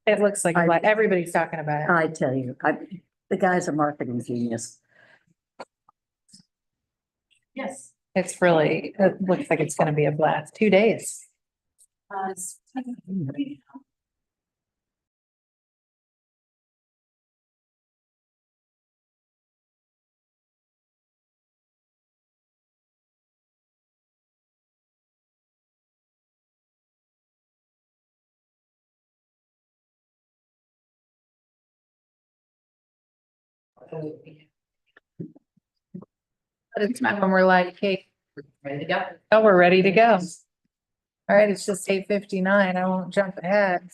It looks like everybody's talking about it. I tell you, the guy's a marketing genius. Yes. It looks like it's gonna be a blast. 2 days. But it's when we're like, okay, ready to go. Oh, we're ready to go. All right, it's just 8:59. I won't jump ahead.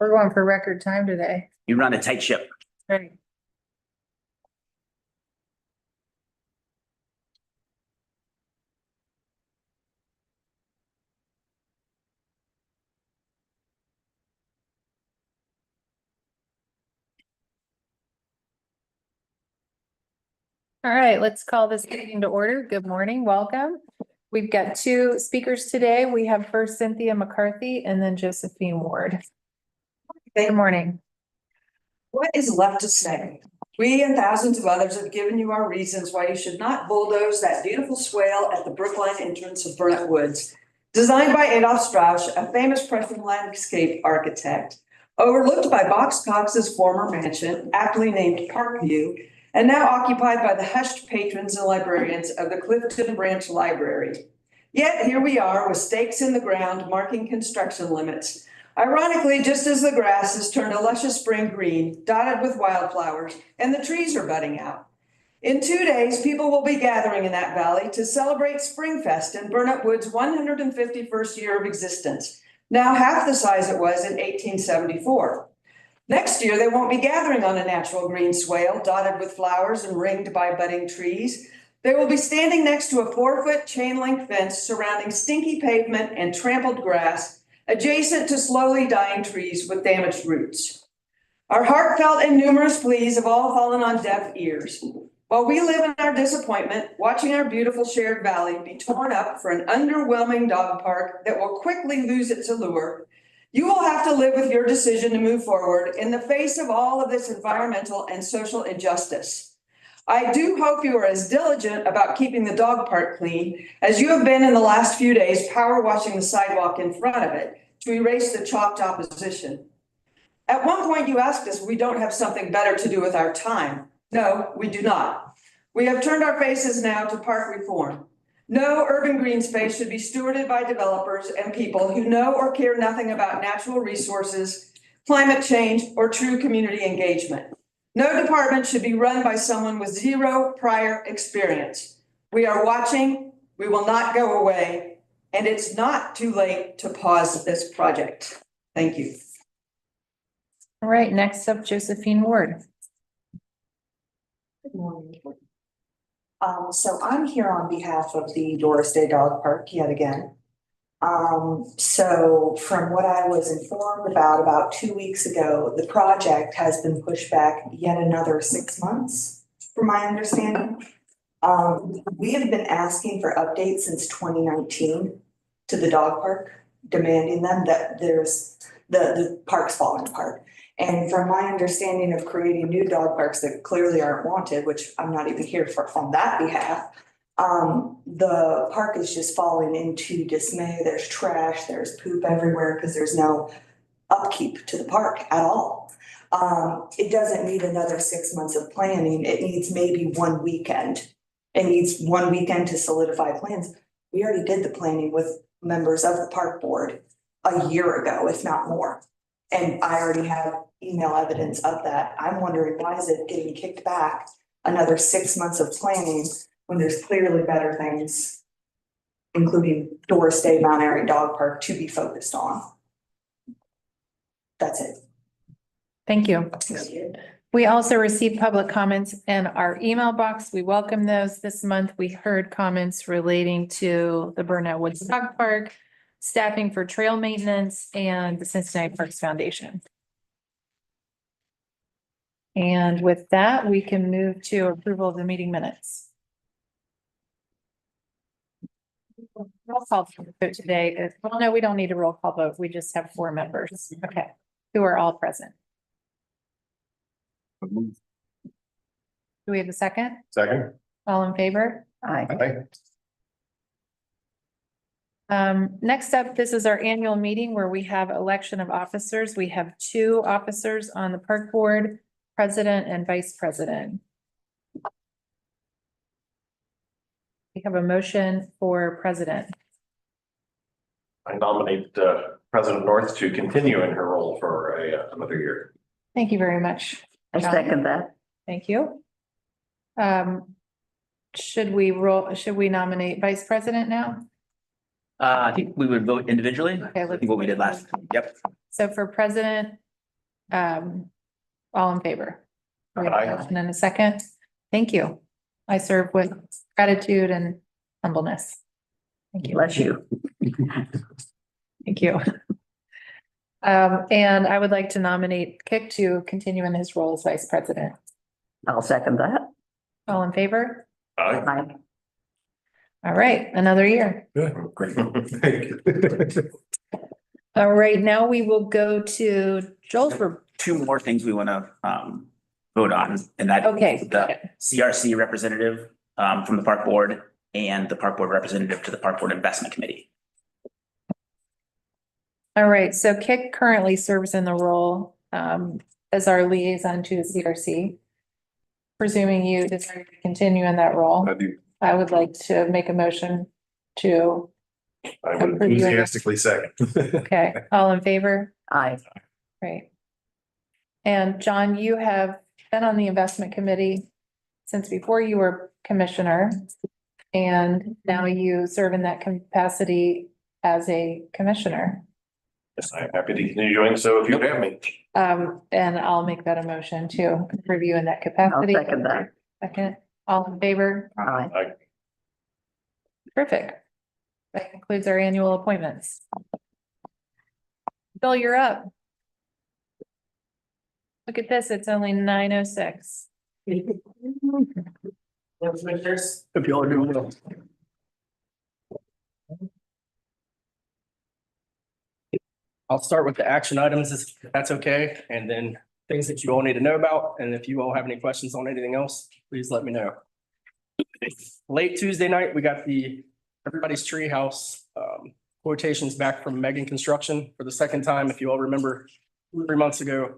We're going for record time today. You run a tight ship. Right. All right, let's call this meeting to order. Good morning, welcome. We've got 2 speakers today. We have first Cynthia McCarthy and then Josephine Ward. Good morning. What is left to say? We and thousands of others have given you our reasons why you should not bulldoze that beautiful swale at the Brookline entrance of Burnet Woods. Designed by Adolf Strauss, a famous Prussian landscape architect, overlooked by Box Cox's former mansion, aptly named Parkview, and now occupied by the hushed patrons and librarians of the Clifton Branch Library. Yet here we are with stakes in the ground marking construction limits. Ironically, just as the grass has turned a luscious spring green, dotted with wildflowers, and the trees are budding out. In 2 days, people will be gathering in that valley to celebrate Springfest in Burnet Woods' 151st year of existence, now half the size it was in 1874. Next year, they won't be gathering on a natural green swale dotted with flowers and ringed by budding trees. They will be standing next to a 4-foot chain link fence surrounding stinky pavement and trampled grass, adjacent to slowly dying trees with damaged roots. Our heartfelt and numerous pleas have all fallen on deaf ears. While we live in our disappointment, watching our beautiful shared valley be torn up for an underwhelming dog park that will quickly lose its allure, you will have to live with your decision to move forward in the face of all of this environmental and social injustice. I do hope you are as diligent about keeping the dog park clean as you have been in the last few days power washing the sidewalk in front of it to erase the chalked opposition. At one point you asked us if we don't have something better to do with our time. No, we do not. We have turned our faces now to park reform. No urban green space should be stewarded by developers and people who know or care nothing about natural resources, climate change, or true community engagement. No department should be run by someone with zero prior experience. We are watching, we will not go away, and it's not too late to pause this project. Thank you. All right, next up, Josephine Ward. Good morning. So I'm here on behalf of the Doris Day Dog Park yet again. So from what I was informed about 2 weeks ago, the project has been pushed back yet another 6 months, from my understanding. We have been asking for updates since 2019 to the dog park, demanding them that the park's falling apart. And from my understanding of creating new dog parks that clearly aren't wanted, which I'm not even here for on that behalf, the park is just falling into dismay. There's trash, there's poop everywhere because there's no upkeep to the park at all. It doesn't need another 6 months of planning. It needs maybe 1 weekend. It needs 1 weekend to solidify plans. We already did the planning with members of the park board a year ago, if not more. And I already have email evidence of that. I'm wondering, why is it getting kicked back another 6 months of planning when there's clearly better things, including Doris Day Mount Airy Dog Park, to be focused on? That's it. Thank you. We also received public comments in our email box. We welcome those. This month, we heard comments relating to the Burnet Woods Dog Park, staffing for trail maintenance, and the Cincinnati Parks Foundation. And with that, we can move to approval of the meeting minutes. Roll call vote today. Well, no, we don't need a roll call vote. We just have 4 members. Okay, who are all present. Do we have a second? Second. All in favor? Aye. Next up, this is our annual meeting where we have election of officers. We have 2 officers on the park board, president and vice president. We have a motion for president. I nominate President North to continue in her role for another year. Thank you very much. I John. second that. Thank you. Should we nominate vice president now? I think we would vote individually. Okay, I think what we did last time. Yep. So for president, all in favor? We have a Aye. motion and a second. Thank you. I serve with gratitude and humbleness. Thank you. Bless you. Thank you. And I would like to nominate Kick to continue in his role as vice president. I'll second that. All in favor? Aye. Aye. All right, another year. Great. All right, now we will go to Joel's. Two more things we want to vote on, and that Okay. the CRC representative from the park board and the park board representative to the park board investment committee. All right, so Kick currently serves in the role as our liaison to the CRC. Presuming you decide to continue in that role, I would like to make a motion to, I would enthusiastically second. okay, all in favor? Aye. Great. And John, you have been on the investment committee since before you were commissioner. And now you serve in that capacity as a commissioner. Yes, I'm happy to continue doing so if you have me. And I'll make that a motion to review in that I'll capacity. second that. Second, all in favor? Aye. Terrific. That concludes our annual appointments. Bill, you're up. Look at this, it's only 9:06. Hope you all are doing well. I'll start with the action items, if that's okay, and then things that you all need to know about. And if you all have any questions on anything else, please let me know. Late Tuesday night, we got the Everybody's Treehouse quotations back from Megan Construction for the second time. If you all remember 3 months ago,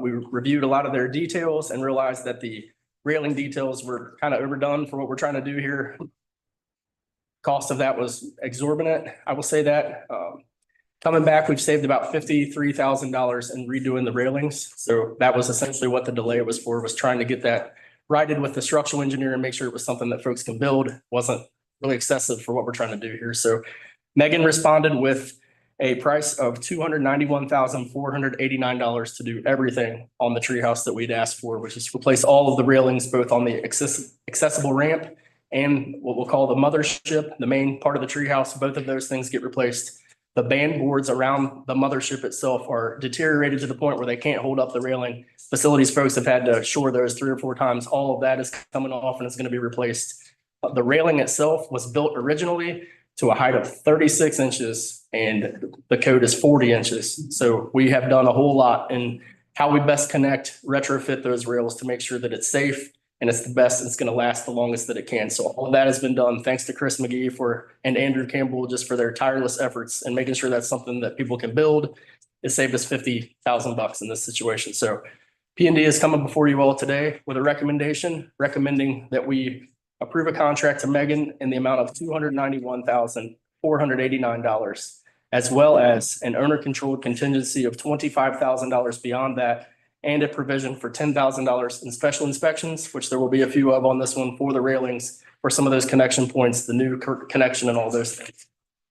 we reviewed a lot of their details and realized that the railing details were kind of overdone for what we're trying to do here. Cost of that was exorbitant, I will say that. Coming back, we've saved about $53,000 in redoing the railings. So that was essentially what the delay was for, was trying to get that righted with the structural engineer and make sure it was something that folks can build. Wasn't really excessive for what we're trying to do here. So Megan responded with a price of $291,489 to do everything on the treehouse that we'd asked for, which is replace all of the railings, both on the accessible ramp and what we'll call the mothership, the main part of the treehouse. Both of those things get replaced. The band boards around the mothership itself are deteriorated to the point where they can't hold up the railing. Facilities folks have had to shore those 3 or 4 times. All of that is coming off and it's going to be replaced. The railing itself was built originally to a height of 36 inches and the code is 40 inches. So we have done a whole lot in how we best connect, retrofit those rails to make sure that it's safe and it's the best, it's going to last the longest that it can. So all of that has been done. Thanks to Chris McGee and Andrew Campbell just for their tireless efforts and making sure that's something that people can build. It saved us $50,000 in this situation. So P&D is coming before you all today with a recommendation recommending that we approve a contract to Megan in the amount of $291,489, as well as an owner-controlled contingency of $25,000 beyond that, and a provision for $10,000 in special inspections, which there will be a few of on this one for the railings, for some of those connection points, the new connection and all those things.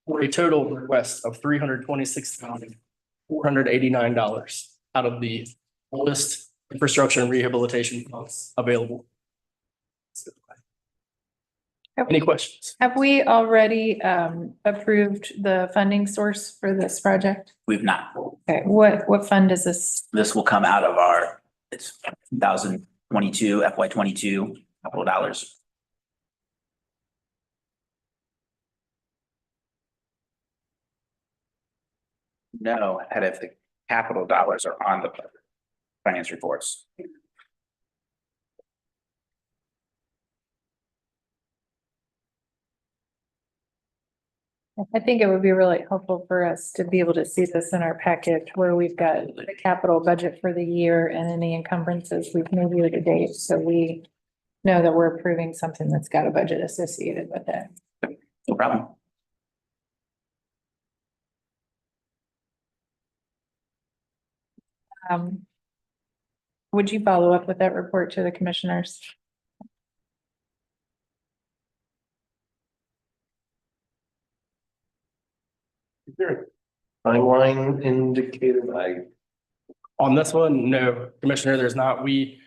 For a total request of $326,489 out of the oldest infrastructure and rehabilitation funds available. Any questions? Have we already approved the funding source for this project? We've not. Okay, what fund is this? This will come out of it's 2022, FY 22, couple of dollars. know ahead if the capital dollars are on the finance reports. I think it would be really helpful for us to be able to see this in our package where we've got the capital budget for the year and any encumbrances we've made year to date. So we know that we're approving something that's got a budget associated with it. No problem. Would you follow up with that report to the commissioners? Is there a timeline indicated? On this one, no, Commissioner, there's not. We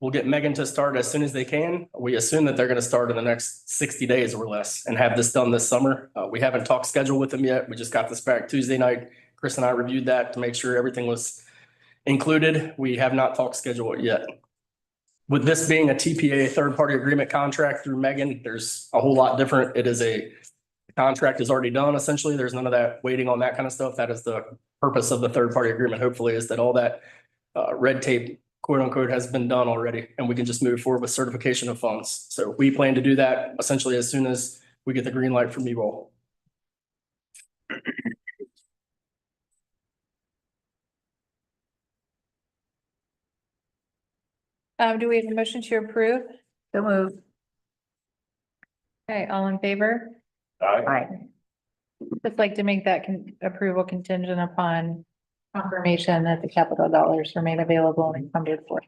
will get Megan to start as soon as they can. We assume that they're going to start in the next 60 days or less and have this done this summer. We haven't talked schedule with them yet. We just got this back Tuesday night. Chris and I reviewed that to make sure everything was included. We have not talked schedule yet. With this being a TPA, third-party agreement contract through Megan, there's a whole lot different. It is the contract is already done, essentially. There's none of that waiting on that kind of stuff. That is the purpose of the third-party agreement, hopefully, is that all that red tape, quote unquote, has been done already, and we can just move forward with certification of funds. So we plan to do that essentially as soon as we get the green light from you all. Do we have a motion to approve? So move. Okay, all in favor? Aye. Just like to make that approval contingent upon confirmation that the capital dollars are made available and funded for.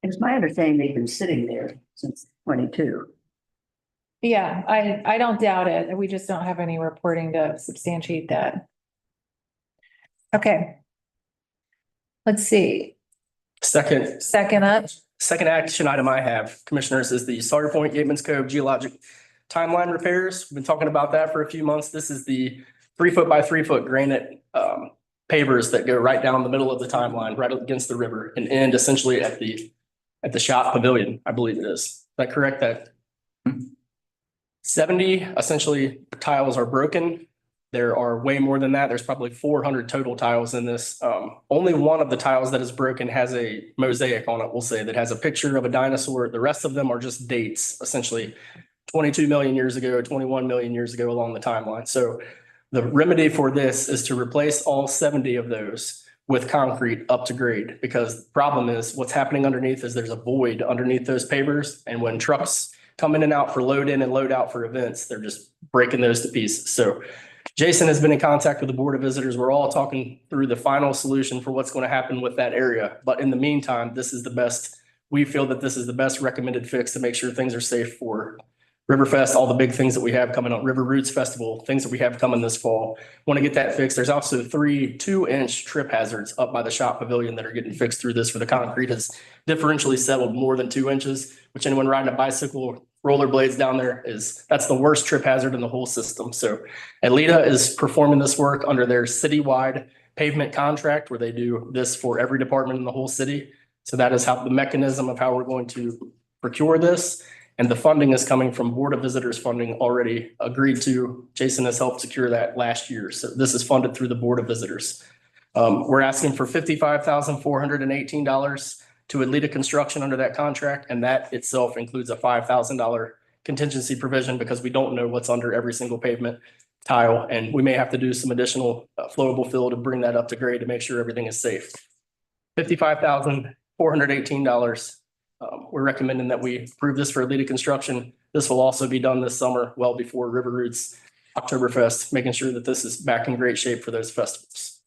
It's my understanding they've been sitting there since 22. Yeah, I don't doubt it. We just don't have any reporting to substantiate that. Okay. Let's see, second up. Second action item I have, Commissioners, is the Sawyer Point Gateman's Cove geologic timeline repairs. We've been talking about that for a few months. This is the 3-foot by 3-foot granite pavers that go right down the middle of the timeline, right up against the river, and end essentially at the shop pavilion, I believe it is. Is that correct? That 70 essentially tiles are broken. There are way more than that. There's probably 400 total tiles in this. Only one of the tiles that is broken has a mosaic on it, we'll say, that has a picture of a dinosaur. The rest of them are just dates, essentially 22 million years ago, 21 million years ago along the timeline. So the remedy for this is to replace all 70 of those with concrete up to grade, because the problem is what's happening underneath is there's a void underneath those pavers. And when trucks come in and out for load in and load out for events, they're just breaking those to pieces. So Jason has been in contact with the Board of Visitors. We're all talking through the final solution for what's going to happen with that area. But in the meantime, we feel that this is the best recommended fix to make sure things are safe for Riverfest, all the big things that we have coming up, River Roots Festival, things that we have coming this fall. Want to get that fixed. There's also 3 2-inch trip hazards up by the shop pavilion that are getting fixed through this, where the concrete has differentially settled more than 2 inches, which anyone riding a bicycle or rollerblades down there that's the worst trip hazard in the whole system. So Alita is performing this work under their citywide pavement contract, where they do this for every department in the whole city. So that is how the mechanism of how we're going to procure this. And the funding is coming from Board of Visitors funding already agreed to. Jason has helped secure that last year. So this is funded through the Board of Visitors. We're asking for $55,418 to Alita Construction under that contract. And that itself includes a $5,000 contingency provision, because we don't know what's under every single pavement tile. And we may have to do some additional flowable fill to bring that up to grade to make sure everything is safe. $55,418. We're recommending that we approve this for Alita Construction. This will also be done this summer, well before River Roots Oktoberfest, making sure that this is back in great shape for those festivals.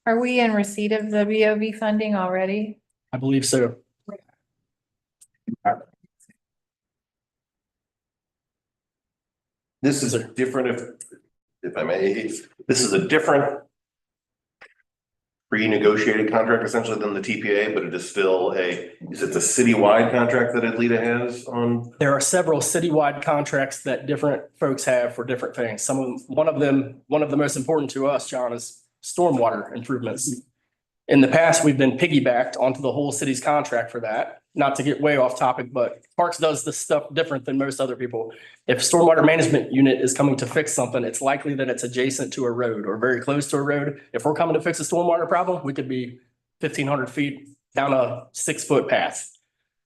Are we in receipt of the BOV funding already? I believe so. This is a different, if I may, this is a different renegotiated contract essentially than the TPA, but it is still is it the citywide contract that Alita has on? There are several citywide contracts that different folks have for different things. One of the most important to us, John, is stormwater improvements. In the past, we've been piggybacked onto the whole city's contract for that. not to get way off topic, but Parks does this stuff different than most other people. If stormwater management unit is coming to fix something, it's likely that it's adjacent to a road or very close to a road. If we're coming to fix a stormwater problem, we could be 1,500 feet down a 6-foot path.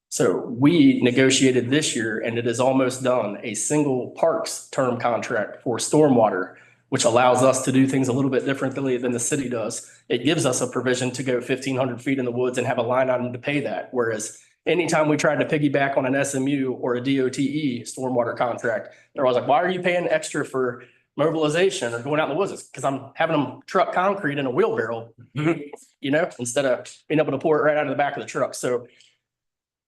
So we negotiated this year, and it is almost done, a single Parks term contract for stormwater, which allows us to do things a little bit differently than the city does. It gives us a provision to go 1,500 feet in the woods and have a line item to pay that. Whereas anytime we tried to piggyback on an SMU or a DOTE stormwater contract, they're always like, why are you paying extra for mobilization or going out in the woods? Because I'm having them truck concrete in a wheelbarrow, you know, instead of being able to pour it right out of the back of the truck. So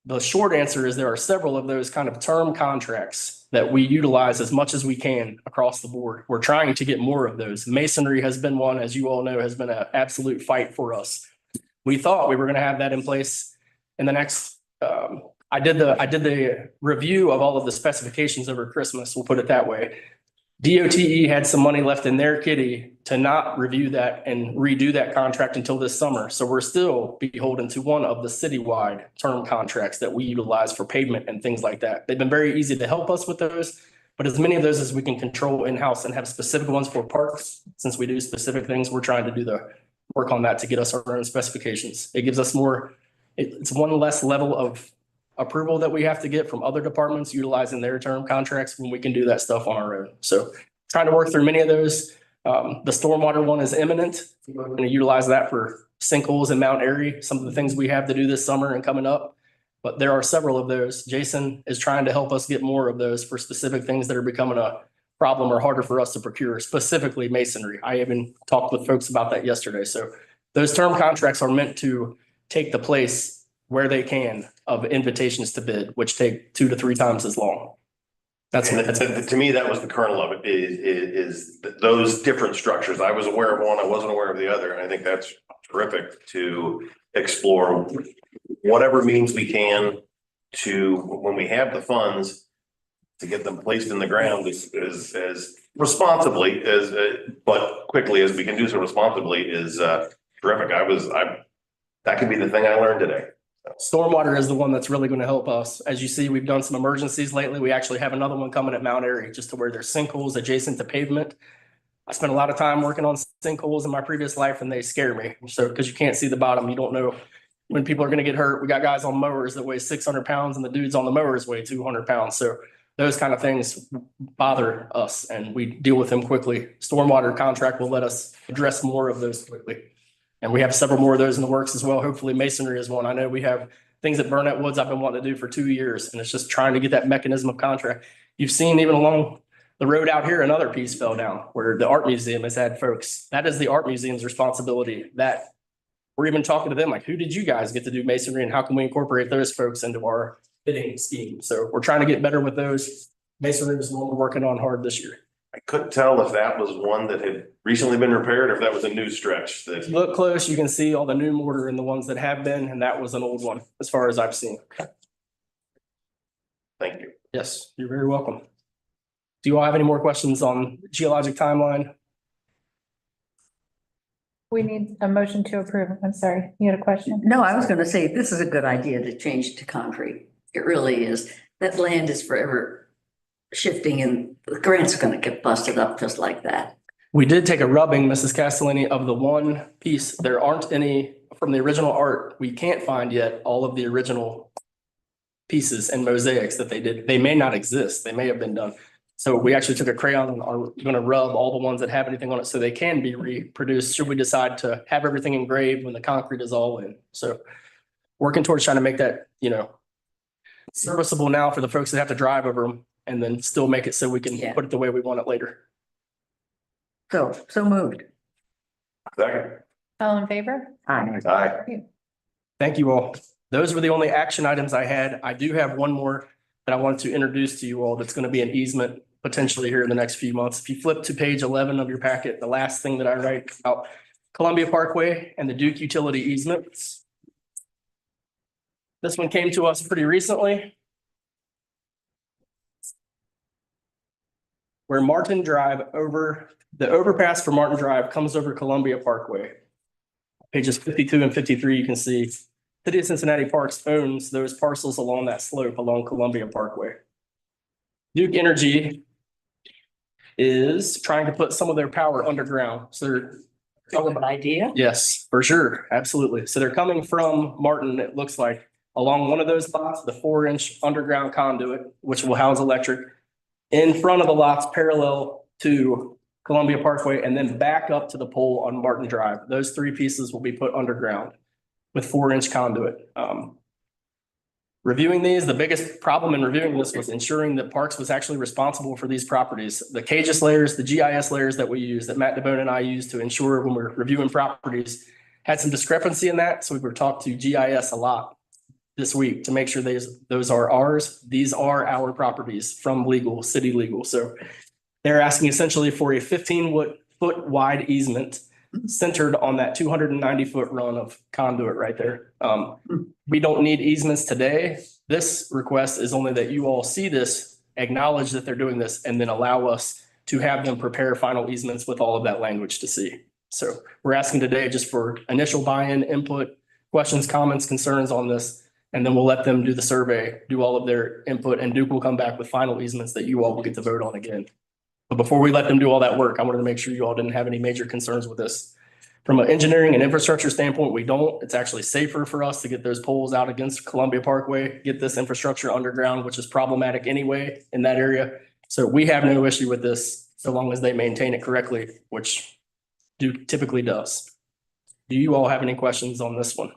the short answer is there are several of those kind of term contracts that we utilize as much as we can across the board. We're trying to get more of those. Masonry has been one, as you all know, has been an absolute fight for us. We thought we were going to have that in place in the next, I did the review of all of the specifications over Christmas, we'll put it that way. DOTE had some money left in their kitty to not review that and redo that contract until this summer. So we're still beholden to one of the citywide term contracts that we utilize for pavement and things like that. They've been very easy to help us with those, but as many of those as we can control in-house and have specific ones for parks, since we do specific things, we're trying to do the work on that to get us our own specifications. It gives us more, it's one less level of approval that we have to get from other departments utilizing their term contracts when we can do that stuff on our own. So trying to work through many of those. The stormwater one is imminent. We're going to utilize that for sinkholes in Mount Airy, some of the things we have to do this summer and coming up. But there are several of those. Jason is trying to help us get more of those for specific things that are becoming a problem or harder for us to procure, specifically masonry. I even talked with folks about that yesterday. So those term contracts are meant to take the place where they can of invitations to bid, which take 2 to 3 times as long. That's To me, that was the kernel of it, is those different structures. I was aware of one, I wasn't aware of the other, and I think that's terrific to explore whatever means we can to, when we have the funds, to get them placed in the ground as responsibly as, but quickly as we can do so responsibly is terrific. That could be the thing I learned today. Stormwater is the one that's really going to help us. As you see, we've done some emergencies lately. We actually have another one coming at Mount Airy, just to where there's sinkholes adjacent to pavement. I spent a lot of time working on sinkholes in my previous life and they scare me. So, because you can't see the bottom, you don't know when people are going to get hurt. We got guys on mowers that weigh 600 pounds and the dudes on the mowers weigh 200 pounds. So those kind of things bother us and we deal with them quickly. Stormwater contract will let us address more of those quickly. And we have several more of those in the works as well. Hopefully masonry is one. I know we have things at Burnett Woods I've been wanting to do for 2 years, and it's just trying to get that mechanism of contract. You've seen even along the road out here, another piece fell down where the art museum has had folks. That is the art museum's responsibility. That we're even talking to them like, who did you guys get to do masonry and how can we incorporate those folks into our bidding scheme? So we're trying to get better with those. Masonry is one we're working on hard this year. I couldn't tell if that was one that had recently been repaired or if that was a new stretch that. If you look close, you can see all the new mortar and the ones that have been, and that was an old one as far as I've seen. Thank you. Yes, you're very welcome. Do you all have any more questions on geologic timeline? We need a motion to approve. I'm sorry, you had a question? No, I was going to say, this is a good idea to change it to concrete. It really is. That land is forever shifting and the grants are going to get busted up just like that. We did take a rubbing, Mrs. Castellini, of the one piece. There aren't any from the original art. We can't find yet all of the original pieces and mosaics that they did. They may not exist. They may have been done. So we actually took a crayon and are going to rub all the ones that have anything on it so they can be reproduced should we decide to have everything engraved when the concrete is all in. So working towards trying to make that, you know, serviceable now for the folks that have to drive over them and then still make it so we can put it the way we want it later. So moved. Second. All in favor? Aye. Aye. Thank you all. Those were the only action items I had. I do have one more that I wanted to introduce to you all. That's going to be an easement potentially here in the next few months. If you flip to page 11 of your packet, the last thing that I write about Columbia Parkway and the Duke utility easements. This one came to us pretty recently. Where Martin Drive over, the overpass for Martin Drive comes over Columbia Parkway. Pages 52 and 53, you can see City of Cincinnati Parks owns those parcels along that slope along Columbia Parkway. Duke Energy is trying to put some of their power underground. So they're Good idea. yes, for sure. Absolutely. So they're coming from Martin, it looks like, along one of those lots, the 4-inch underground conduit, which will house electric in front of the lots parallel to Columbia Parkway, and then back up to the pole on Martin Drive. Those 3 pieces will be put underground with 4-inch conduit. Reviewing these, the biggest problem in reviewing this was ensuring that Parks was actually responsible for these properties. The CAGIS layers, the GIS layers that we use, that Matt DeBone and I use to ensure when we're reviewing properties, had some discrepancy in that. So we were talked to GIS a lot this week to make sure those are ours. These are our properties from legal, city legal. So they're asking essentially for a 15-foot wide easement centered on that 290-foot run of conduit right there. We don't need easements today. This request is only that you all see this, acknowledge that they're doing this, and then allow us to have them prepare final easements with all of that language to see. So we're asking today just for initial buy-in, input, questions, comments, concerns on this, and then we'll let them do the survey, do all of their input, and Duke will come back with final easements that you all will get to vote on again. But before we let them do all that work, I wanted to make sure you all didn't have any major concerns with this. From an engineering and infrastructure standpoint, we don't. It's actually safer for us to get those poles out against Columbia Parkway, get this infrastructure underground, which is problematic anyway in that area. So we have no issue with this so long as they maintain it correctly, which Duke typically does. Do you all have any questions on this one?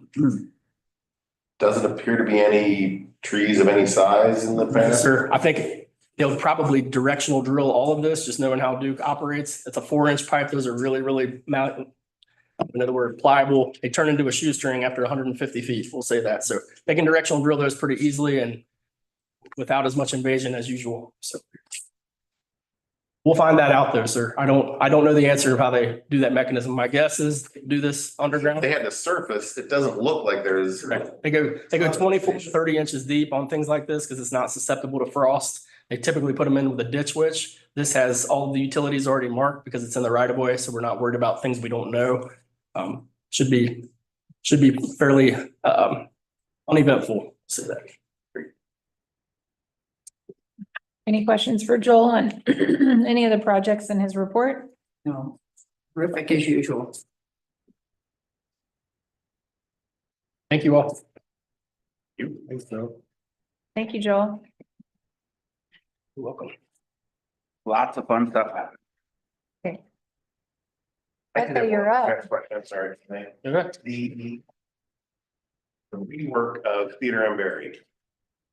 Doesn't appear to be any trees of any size in the path. Sir, I think they'll probably directional drill all of this, just knowing how Duke operates. It's a 4-inch pipe. Those are really, really in other words, pliable. They turn into a shoestring after 150 feet. We'll say that. So they can directional drill those pretty easily and without as much invasion as usual. So we'll find that out though, sir. I don't know the answer of how they do that mechanism. My guess is do this underground. They had the surface. It doesn't look like there's. Right. They go 24 to 30 inches deep on things like this because it's not susceptible to frost. They typically put them in with a ditch witch. This has all the utilities already marked because it's in the right of way. So we're not worried about things we don't know. Should be fairly uneventful. Say that. Any questions for Joel on any of the projects in his report? No, terrific as usual. Thank you all. Thank you, Joel. You're welcome. Lots of fun stuff happening. Becca, you're up. I'm sorry. Okay. The rework of Theater and Berry.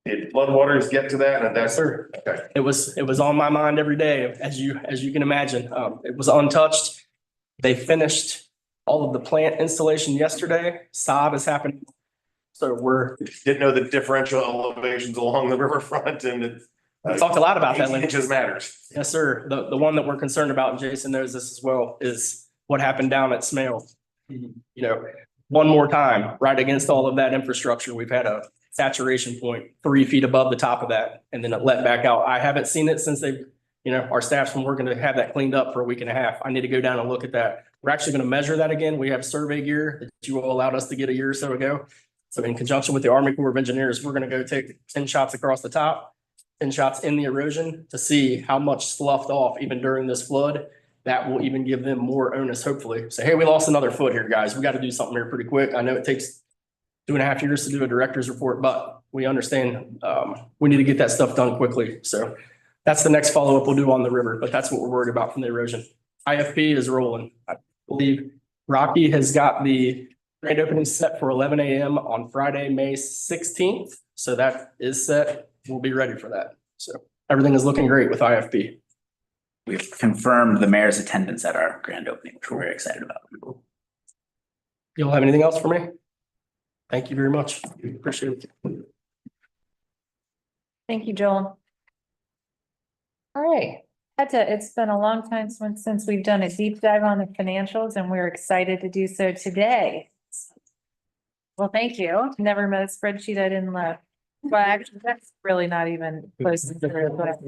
Did floodwaters get to that? And that's, Sir, okay. it was on my mind every day, as you can imagine. It was untouched. They finished all of the plant installation yesterday. Sod is happening. So Didn't know the differential elevations along the riverfront and it. we talked a lot about that. It just matters. Yes, sir. The one that we're concerned about, and Jason knows this as well, is what happened down at Smale. You know, one more time, right against all of that infrastructure, we've had a saturation point 3 feet above the top of that, and then it let back out. I haven't seen it since our staff's been working to have that cleaned up for a week and a half. I need to go down and look at that. We're actually going to measure that again. We have survey gear that you all allowed us to get a year or so ago. So in conjunction with the Army Corps of Engineers, we're going to go take 10 shots across the top, 10 shots in the erosion to see how much sloughed off even during this flood. That will even give them more onus, hopefully. Say, hey, we lost another foot here, guys. We got to do something here pretty quick. I know it takes 2.5 years to do a director's report, but we understand we need to get that stuff done quickly. So that's the next follow-up we'll do on the river, but that's what we're worried about from the erosion. IFP is rolling. I believe Rocky has got the grand opening set for 11 a.m. on Friday, May 16th. So that is set. We'll be ready for that. So everything is looking great with IFP. We've confirmed the mayor's attendance at our grand opening, which we're very excited about. You all have anything else for me? Thank you very much. Appreciate it. Thank you, Joel. All right, it's been a long time since we've done a deep dive on the financials, and we're excited to do so today. Well, thank you. Never met a spreadsheet I didn't love. Well, actually, that's really not even close to true, but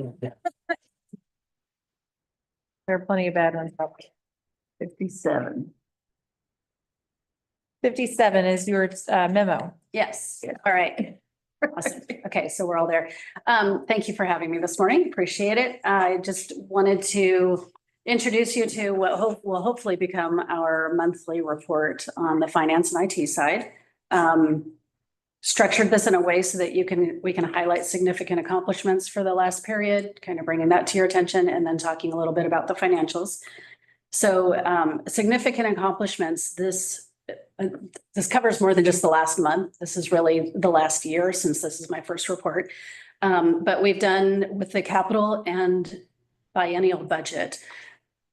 there are plenty of bad ones. 57. 57 is your memo. Yes, all right. Awesome. Okay, so we're all there. Thank you for having me this morning. Appreciate it. I just wanted to introduce you to what will hopefully become our monthly report on the finance and IT side. Structured this in a way so that we can highlight significant accomplishments for the last period, kind of bringing that to your attention, and then talking a little bit about the financials. So significant accomplishments, this covers more than just the last month. This is really the last year since this is my first report. But we've done with the capital and biennial budget.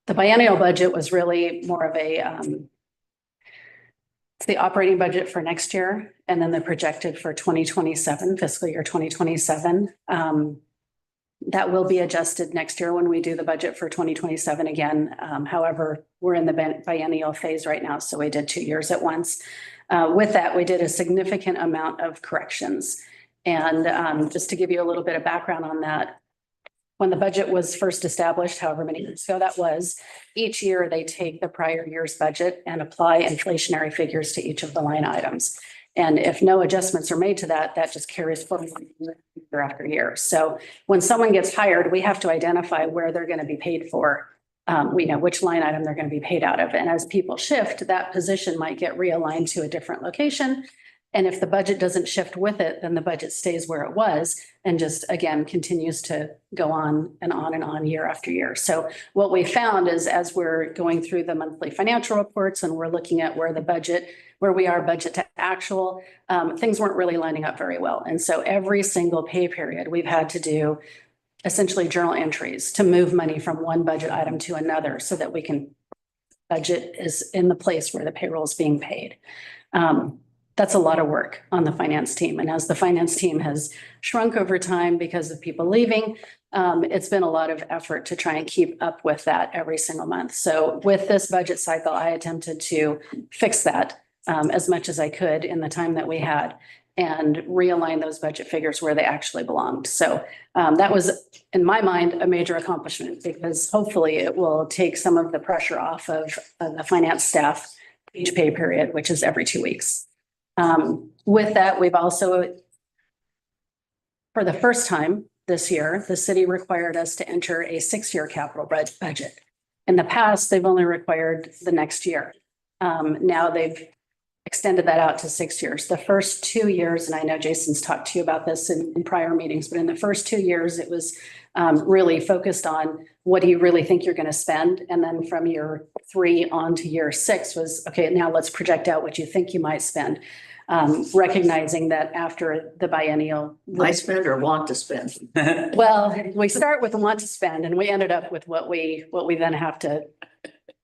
The biennial budget was really more of a, it's the operating budget for next year, and then the projected for 2027, fiscal year 2027. That will be adjusted next year when we do the budget for 2027 again. However, we're in the biennial phase right now, so we did 2 years at once. With that, we did a significant amount of corrections. And just to give you a little bit of background on that, when the budget was first established, however many years ago that was, each year they take the prior year's budget and apply inflationary figures to each of the line items. And if no adjustments are made to that, that just carries forward year after year. So when someone gets hired, we have to identify where they're going to be paid for. We know which line item they're going to be paid out of. And as people shift, that position might get realigned to a different location. And if the budget doesn't shift with it, then the budget stays where it was and just, again, continues to go on and on and on year after year. So what we found is as we're going through the monthly financial reports and we're looking at where we are budget to actual, things weren't really lining up very well. And so every single pay period, we've had to do essentially journal entries to move money from one budget item to another so that we can budget is in the place where the payroll is being paid. That's a lot of work on the finance team. And as the finance team has shrunk over time because of people leaving, it's been a lot of effort to try and keep up with that every single month. So with this budget cycle, I attempted to fix that as much as I could in the time that we had and realign those budget figures where they actually belonged. So that was, in my mind, a major accomplishment because hopefully it will take some of the pressure off of the finance staff each pay period, which is every 2 weeks. With that, we've also, for the first time this year, the city required us to enter a 6-year capital budget. In the past, they've only required the next year. Now they've extended that out to 6 years. The first 2 years, and I know Jason's talked to you about this in prior meetings, but in the first 2 years, it was really focused on what do you really think you're going to spend? And then from year 3 on to year 6 was, okay, now let's project out what you think you might spend. Recognizing that after the biennial. I spend or want to spend. Well, we start with want to spend and we ended up with what we then have to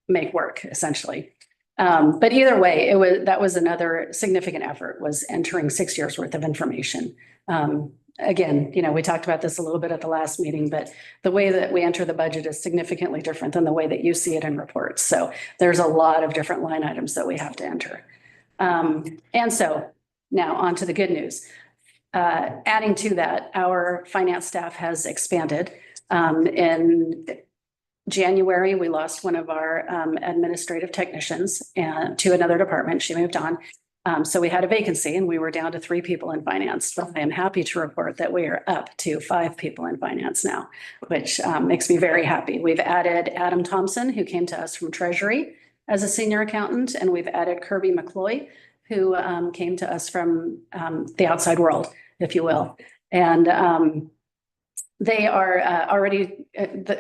make work essentially. But either way, that was another significant effort was entering 6 years worth of information. Again, we talked about this a little bit at the last meeting, but the way that we enter the budget is significantly different than the way that you see it in reports. So there's a lot of different line items that we have to enter. And so now on to the good news. Adding to that, our finance staff has expanded. In January, we lost one of our administrative technicians to another department. She moved on. So we had a vacancy and we were down to 3 people in finance. But I am happy to report that we are up to 5 people in finance now, which makes me very happy. We've added Adam Thompson, who came to us from Treasury as a senior accountant, and we've added Kirby McCloy, who came to us from the outside world, if you will. And they are already,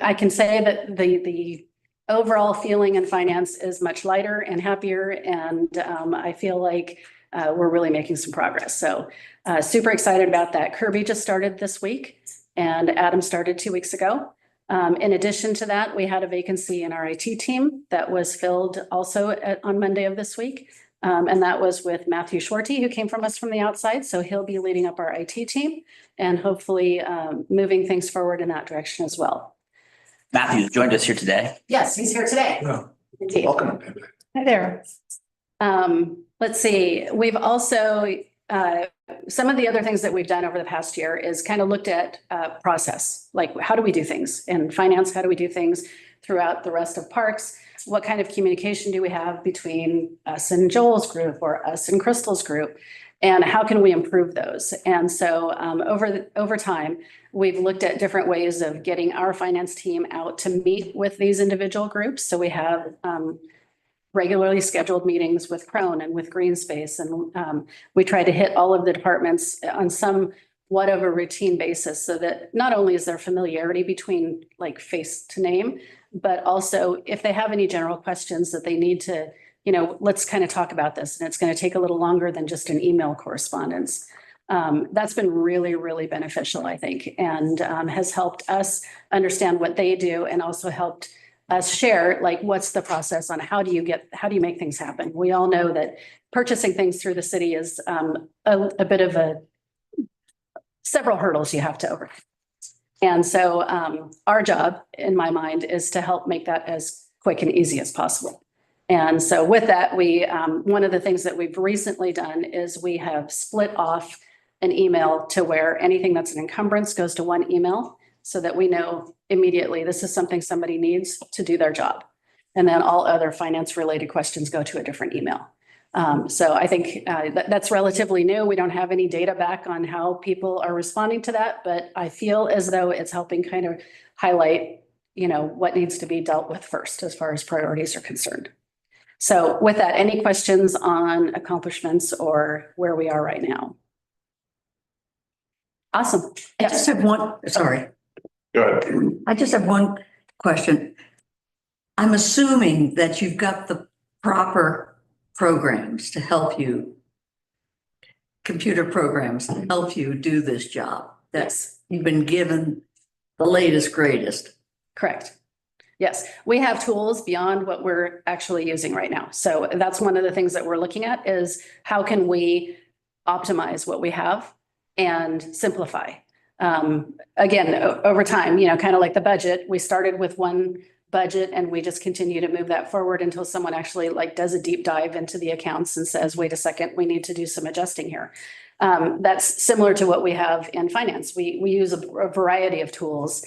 I can say that the overall feeling in finance is much lighter and happier. And I feel like we're really making some progress. So super excited about that. Kirby just started this week and Adam started 2 weeks ago. In addition to that, we had a vacancy in our IT team that was filled also on Monday of this week. And that was with Matthew Shorty, who came from us from the outside. So he'll be leading up our IT team and hopefully moving things forward in that direction as well. Matthew joined us here today. Yes, he's here today. Yeah. Indeed. Welcome. Hi there. Let's see, we've also, some of the other things that we've done over the past year is kind of looked at process, like how do we do things in finance? How do we do things throughout the rest of parks? what kind of communication do we have between us and Joel's group or us and Crystal's group? And how can we improve those? And so over time, we've looked at different ways of getting our finance team out to meet with these individual groups. So we have regularly scheduled meetings with Crone and with Green Space. And we try to hit all of the departments on somewhat of a routine basis so that not only is there familiarity between like face to name, but also if they have any general questions that they need to, let's kind of talk about this. And it's going to take a little longer than just an email correspondence. That's been really, really beneficial, I think, and has helped us understand what they do and also helped us share, like, what's the process on how do you make things happen? We all know that purchasing things through the city is a bit of several hurdles you have to overcome. And so our job, in my mind, is to help make that as quick and easy as possible. And so with that, one of the things that we've recently done is we have split off an email to where anything that's an encumbrance goes to one email so that we know immediately this is something somebody needs to do their job. And then all other finance related questions go to a different email. So I think that's relatively new. We don't have any data back on how people are responding to that, but I feel as though it's helping kind of highlight, what needs to be dealt with first as far as priorities are concerned. So with that, any questions on accomplishments or where we are right now? Awesome. I just have sorry. Go ahead. I just have one question. I'm assuming that you've got the proper programs to help you, computer programs to help you do this job. That's you've been given the latest, greatest. Correct. Yes, we have tools beyond what we're actually using right now. So that's one of the things that we're looking at is how can we optimize what we have and simplify. Again, over time, kind of like the budget, we started with one budget and we just continue to move that forward until someone actually does a deep dive into the accounts and says, wait a second, we need to do some adjusting here. That's similar to what we have in finance. We use a variety of tools.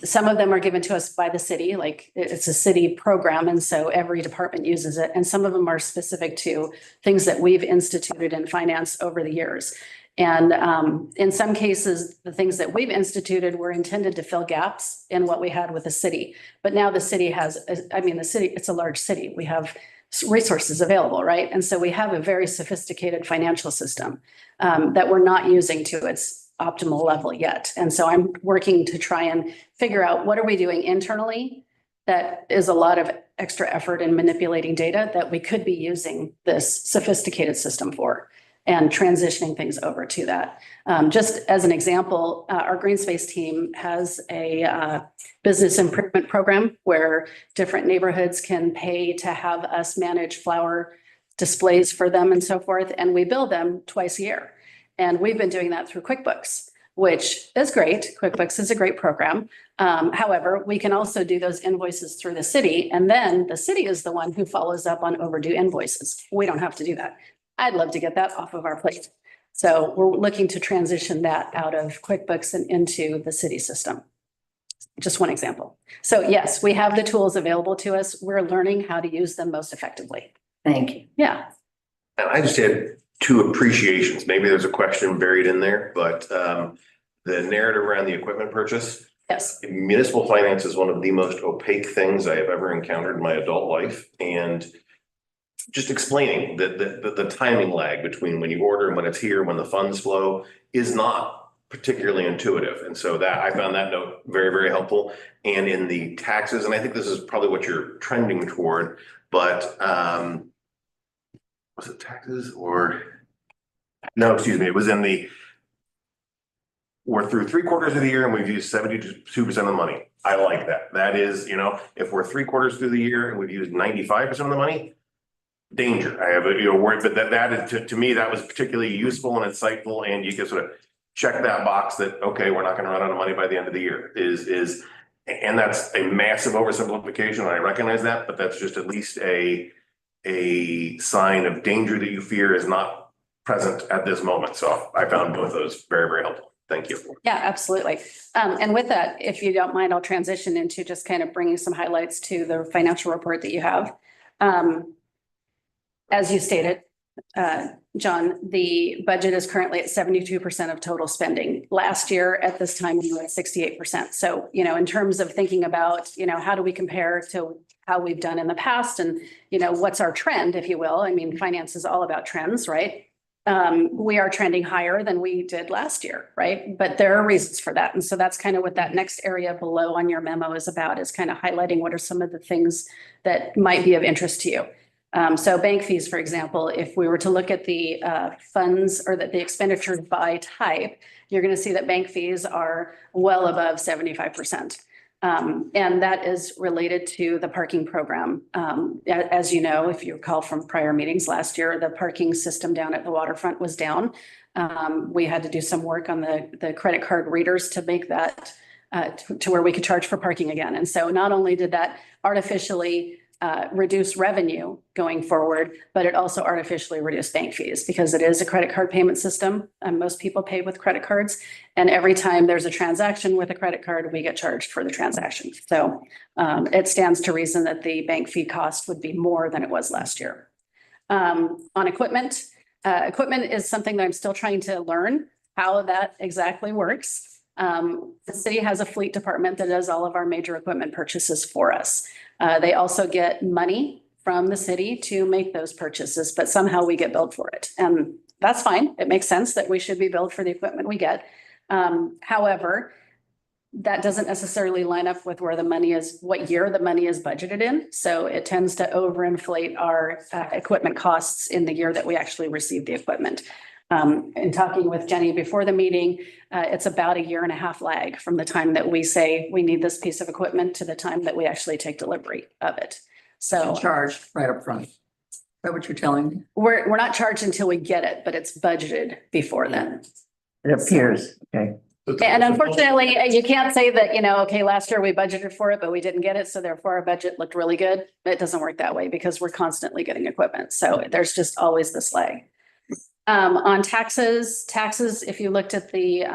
Some of them are given to us by the city, like it's a city program. And so every department uses it. And some of them are specific to things that we've instituted in finance over the years. And in some cases, the things that we've instituted were intended to fill gaps in what we had with the city. But now the city it's a large city. We have resources available, right? And so we have a very sophisticated financial system that we're not using to its optimal level yet. And so I'm working to try and figure out what are we doing internally that is a lot of extra effort in manipulating data that we could be using this sophisticated system for and transitioning things over to that. Just as an example, our Green Space team has a business improvement program where different neighborhoods can pay to have us manage flower displays for them and so forth. And we bill them twice a year. And we've been doing that through QuickBooks, which is great. QuickBooks is a great program. However, we can also do those invoices through the city. And then the city is the one who follows up on overdue invoices. We don't have to do that. I'd love to get that off of our plate. So we're looking to transition that out of QuickBooks and into the city system. Just one example. So yes, we have the tools available to us. We're learning how to use them most effectively. Thank you. Yeah. And I just had two appreciations. Maybe there's a question buried in there, but the narrative around the equipment purchase. Yes. Municipal finance is one of the most opaque things I have ever encountered in my adult life. And just explaining the timing lag between when you order and when it's here, when the funds flow is not particularly intuitive. And so that I found that note very, very helpful. And in the taxes, and I think this is probably what you're trending toward, but was it taxes or no, excuse me, it was in we're through 3/4 of the year and we've used 72% of the money. I like that. That is, if we're 3/4 through the year and we've used 95% of the money, danger. I have a word, but that is to me, that was particularly useful and insightful. And you can sort of check that box that, okay, we're not going to run out of money by the end of the year and that's a massive oversimplification. And I recognize that, but that's just at least a sign of danger that you fear is not present at this moment. So I found both those very, very helpful. Thank you. Yeah, absolutely. And with that, if you don't mind, I'll transition into just kind of bringing some highlights to the financial report that you have. As you stated, John, the budget is currently at 72% of total spending. Last year at this time, we were at 68%. So, in terms of thinking about, how do we compare to how we've done in the past and, what's our trend, if you will? I mean, finance is all about trends, right? We are trending higher than we did last year, right? But there are reasons for that. And so that's kind of what that next area below on your memo is about, is kind of highlighting what are some of the things that might be of interest to you. So bank fees, for example, if we were to look at the funds or the expenditures by type, you're going to see that bank fees are well above 75%. And that is related to the parking program. As you know, if you recall from prior meetings last year, the parking system down at the waterfront was down. We had to do some work on the credit card readers to make that to where we could charge for parking again. And so not only did that artificially reduce revenue going forward, but it also artificially reduced bank fees because it is a credit card payment system and most people pay with credit cards. And every time there's a transaction with a credit card, we get charged for the transaction. So it stands to reason that the bank fee cost would be more than it was last year. On equipment, equipment is something that I'm still trying to learn how that exactly works. The city has a fleet department that does all of our major equipment purchases for us. They also get money from the city to make those purchases, but somehow we get billed for it. And that's fine. It makes sense that we should be billed for the equipment we get. However, that doesn't necessarily line up with where the money is, what year the money is budgeted in. So it tends to overinflate our equipment costs in the year that we actually receive the equipment. In talking with Jenny before the meeting, it's about a 1.5 year lag from the time that we say we need this piece of equipment to the time that we actually take delivery of it. So Charged right up front. Is that what you're telling me? we're not charged until we get it, but it's budgeted before then. It appears, okay. And unfortunately, you can't say that, okay, last year we budgeted for it, but we didn't get it. So therefore our budget looked really good. It doesn't work that way because we're constantly getting equipment. So there's just always this lag. On taxes, if you looked at the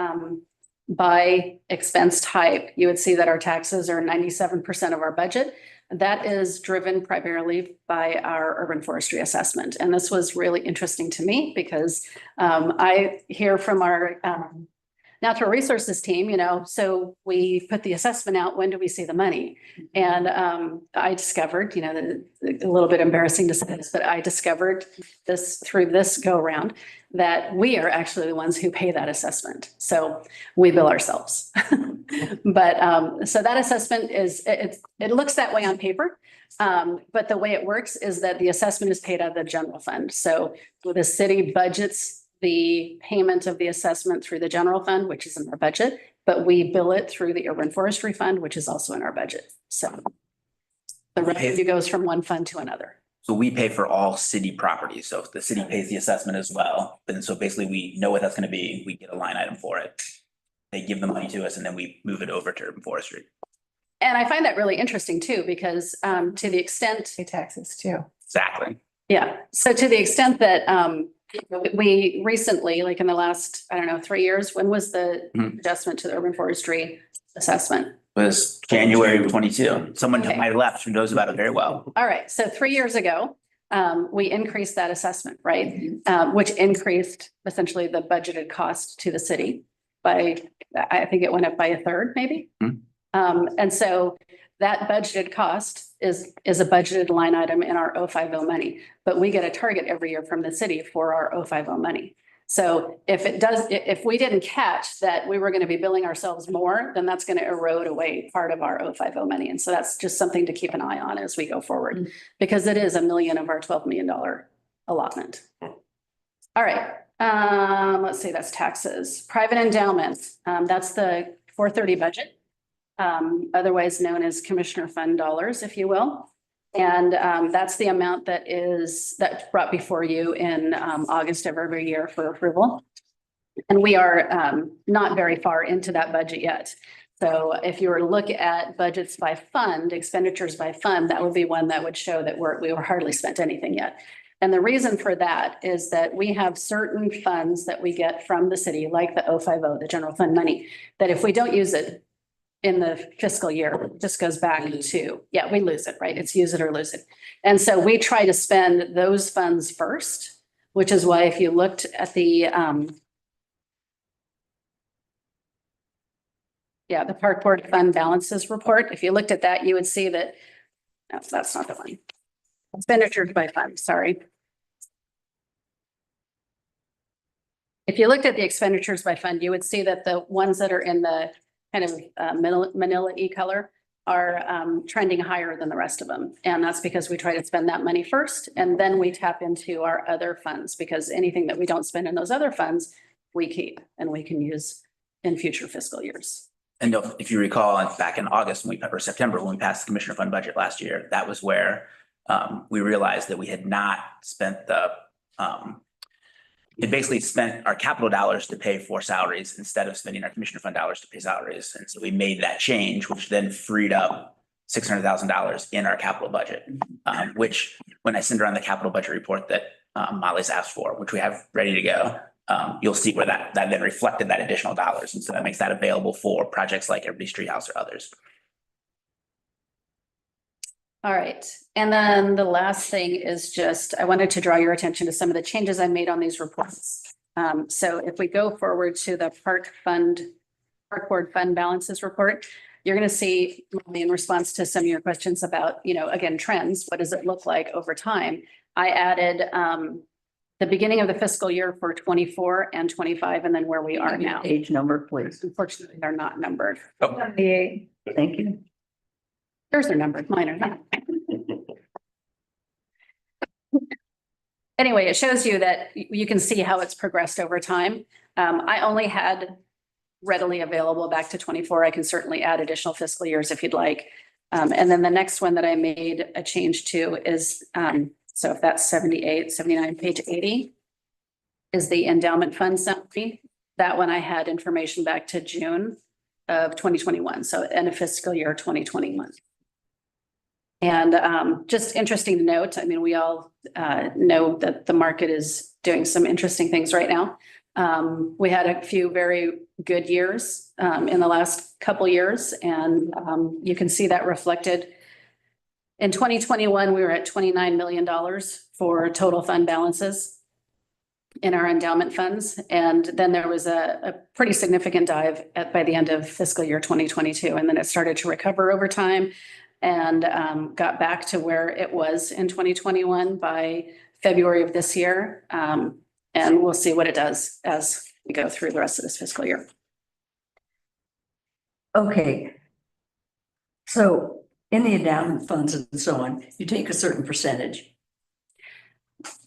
by expense type, you would see that our taxes are 97% of our budget. That is driven primarily by our urban forestry assessment. And this was really interesting to me because I hear from our natural resources team, so we put the assessment out, when do we see the money? And I discovered, that a little bit embarrassing to say this, but I discovered this through this go around that we are actually the ones who pay that assessment. So we bill ourselves. But so that assessment it looks that way on paper. But the way it works is that the assessment is paid out of the general fund. So the city budgets the payment of the assessment through the general fund, which is in our budget, but we bill it through the urban forestry fund, which is also in our budget. So the revenue goes from one fund to another. So we pay for all city properties. So if the city pays the assessment as well, then so basically we know what that's going to be. We get a line item for it. They give the money to us and then we move it over to urban forestry. And I find that really interesting too, because to the extent. Pay taxes too. Exactly. Yeah. So to the extent that we recently, like in the last, 3 years, when was the adjustment to the urban forestry assessment? Was January of 22. Someone Okay. to my left who knows about it very well. All right. So 3 years ago, we increased that assessment, right? Which increased essentially the budgeted cost to the city by, I think it went up by 1/3, maybe. And so that budgeted cost is a budgeted line item in our 050 money, but we get a target every year from the city for our 050 money. So if we didn't catch that we were going to be billing ourselves more, then that's going to erode away part of our 050 money. And so that's just something to keep an eye on as we go forward, because it is $1 million of our $12 million allotment. All right. Let's see, that's taxes. Private endowments. That's the 430 budget. Otherwise known as Commissioner Fund dollars, if you will. And that's the amount that's brought before you in August of every year for approval. And we are not very far into that budget yet. So if you were to look at budgets by fund, expenditures by fund, that would be one that would show that we hardly spent anything yet. And the reason for that is that we have certain funds that we get from the city, like the 050, the general fund money, that if we don't use it in the fiscal year, it just goes back to, yeah, we lose it, right? It's use it or lose it. And so we try to spend those funds first, which is why if you looked at the the park board fund balances report, if you looked at that, you would see that, no, that's not the one. Expenditures by fund, sorry. If you looked at the expenditures by fund, you would see that the ones that are in the kind of manila e-color are trending higher than the rest of them. And that's because we try to spend that money first, and then we tap into our other funds, because anything that we don't spend in those other funds, we keep and we can use in future fiscal years. And if you recall, back in August, or September, when we passed the commissioner fund budget last year, that was where we realized that we had not spent it basically spent our capital dollars to pay for salaries instead of spending our commissioner fund dollars to pay salaries. And so we made that change, which then freed up $600,000 in our capital budget, which when I send around the capital budget report that Molly's asked for, which we have ready to go, you'll see where that then reflected that additional dollars. And so that makes that available for projects like Everybody's Treehouse or others. All right. And then the last thing is just, I wanted to draw your attention to some of the changes I made on these reports. So if we go forward to the park board fund balances report, you're going to see in response to some of your questions about, again, trends, what does it look like over time? I added the beginning of the fiscal year for 24 and 25, and then where we are now. Page number, please. Unfortunately, they're not numbered. Thank you. Yours are numbered, mine are not. Anyway, it shows you that you can see how it's progressed over time. I only had readily available back to 24. I can certainly add additional fiscal years if you'd like. And then the next one that I made a change to is, so if that's 78, 79, page 80 is the endowment fund summary. That one I had information back to June of 2021. So end of fiscal year 2021. And just interesting to note, I mean, we all know that the market is doing some interesting things right now. We had a few very good years in the last couple years, and you can see that reflected. In 2021, we were at $29 million for total fund balances in our endowment funds. And then there was a pretty significant dive by the end of fiscal year 2022. And then it started to recover over time and got back to where it was in 2021 by February of this year. And we'll see what it does as we go through the rest of this fiscal year. Okay. So in the endowment funds and so on, you take a certain percentage.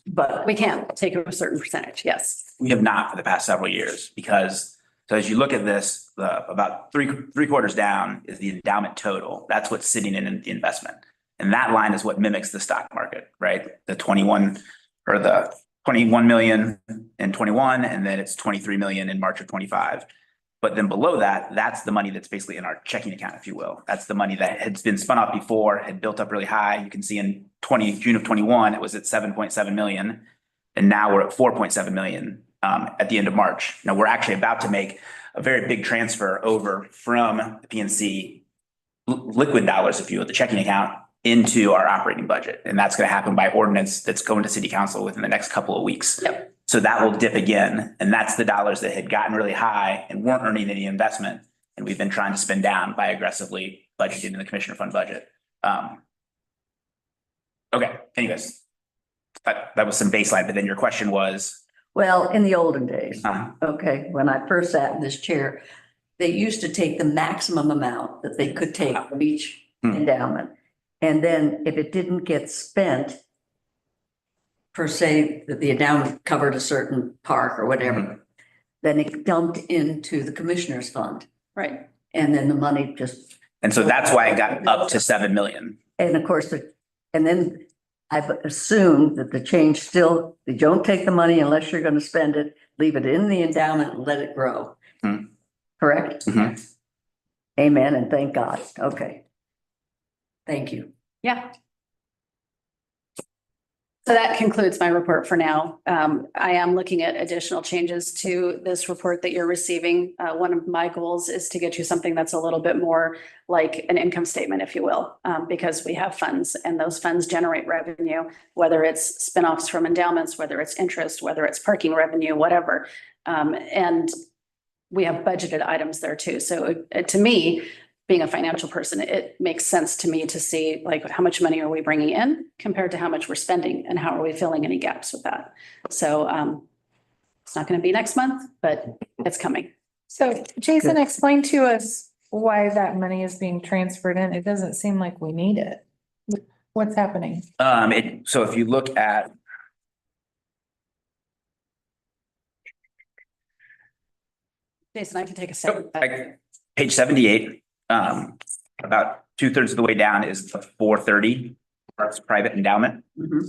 But We can take a certain percentage, yes. We have not for the past several years because, so as you look at this, about three quarters down is the endowment total. That's what's sitting in the investment. And that line is what mimics the stock market, right? The 21 million in 21, and then it's 23 million in March of 25. But then below that, that's the money that's basically in our checking account, if you will. That's the money that had been spun off before, had built up really high. You can see in June of 21, it was at 7.7 million. And now we're at 4.7 million at the end of March. Now we're actually about to make a very big transfer over from the PNC liquid dollars, if you will, the checking account, into our operating budget. And that's going to happen by ordinance that's going to city council within the next couple of weeks. Yep. So that will dip again. And that's the dollars that had gotten really high and weren't earning any investment. And we've been trying to spend down by aggressively budgeting in the commissioner fund budget. Okay, anyways, that was some baseline, but then your question was? well, in the olden days, okay, when I first sat in this chair, they used to take the maximum amount that they could take from each endowment. And then if it didn't get spent, per se, that the endowment covered a certain park or whatever, then it dumped into the commissioner's fund. Right. And then the money just, And so that's why it got up to 7 million. and of course, and then I've assumed that the change still, you don't take the money unless you're going to spend it, leave it in the endowment and let it grow. Correct? Mhm. Amen and thank God. Okay. Thank you. Yeah. So that concludes my report for now. I am looking at additional changes to this report that you're receiving. One of my goals is to get you something that's a little bit more like an income statement, if you will, because we have funds and those funds generate revenue, whether it's spinoffs from endowments, whether it's interest, whether it's parking revenue, whatever. And we have budgeted items there too. So to me, being a financial person, it makes sense to me to see like how much money are we bringing in compared to how much we're spending and how are we filling any gaps with that. So it's not going to be next month, but it's coming. So Jason, explain to us why that money is being transferred in. It doesn't seem like we need it. What's happening? So if you look at Jason, I can take a second. page 78, about 2/3 of the way down is the 430 Parks private endowment. Mhm.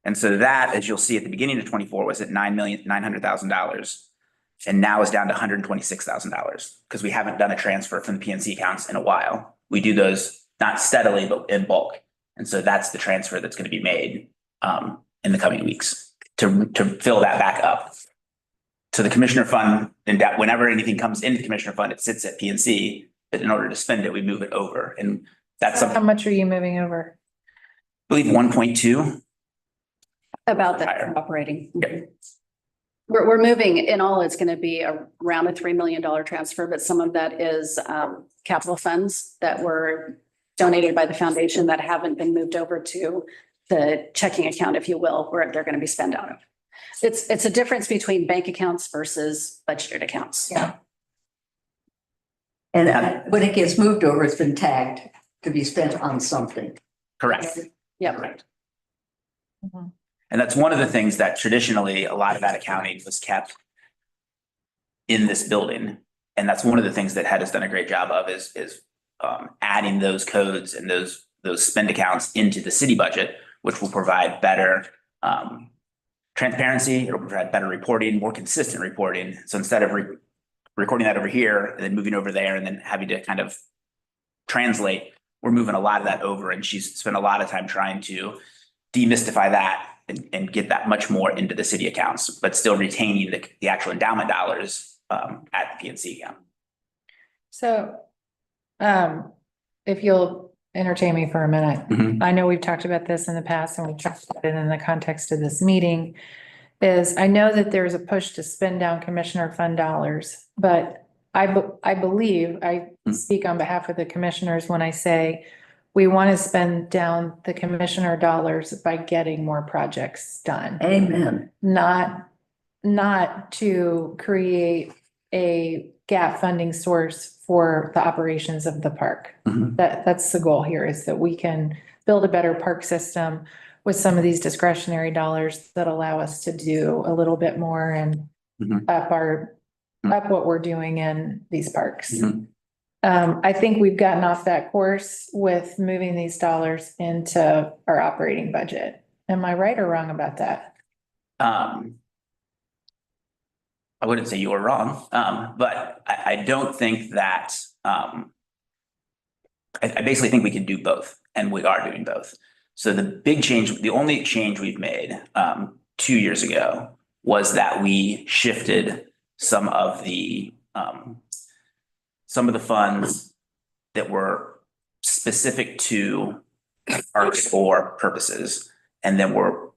And so that, as you'll see at the beginning of 24, was at $9,900,000. And now is down to $126,000 because we haven't done a transfer from the PNC accounts in a while. We do those not steadily, but in bulk. And so that's the transfer that's going to be made in the coming weeks to fill that back up. So the commissioner fund, and that whenever anything comes into the commissioner fund, it sits at PNC. But in order to spend it, we move it over. And that's How something, I much are you moving over? believe 1.2. About that Higher. operating. We're moving in all, it's going to be around a $3 million transfer, but some of that is capital funds that were donated by the foundation that haven't been moved over to the checking account, if you will, where they're going to be spent out of. It's a difference between bank accounts versus budgeted accounts. Yeah. And when it gets moved over, it's been tagged to be spent on something. Correct. Yeah. Correct. Mhm. And that's one of the things that traditionally a lot of that accounting was kept in this building. And that's one of the things that HED has done a great job of is adding those codes and those spend accounts into the city budget, which will provide better transparency. It'll provide better reporting, more consistent reporting. So instead of recording that over here and then moving over there and then having to kind of translate, we're moving a lot of that over. And she's spent a lot of time trying to demystify that and get that much more into the city accounts, but still retaining the actual endowment dollars at the PNC account. So, if you'll entertain me for a minute, Mhm. I know we've talked about this in the past and we've talked about it in the context of this meeting. Is I know that there's a push to spend down commissioner fund dollars, but I believe I speak on behalf of the commissioners when I say we want to spend down the commissioner dollars by getting more projects done. Amen. Not to create a gap funding source for the operations of the park. Mhm. That's the goal here, is that we can build a better park system with some of these discretionary dollars that allow us to do a little bit more and Mhm. up what we're doing in these parks. Mhm. I think we've gotten off that course with moving these dollars into our operating budget. Am I right or wrong about that? I wouldn't say you were wrong, but I don't think that, I basically think we can do both, and we are doing both. So the only change we've made 2 years ago was that we shifted some of the funds that were specific to parks or purposes, and then were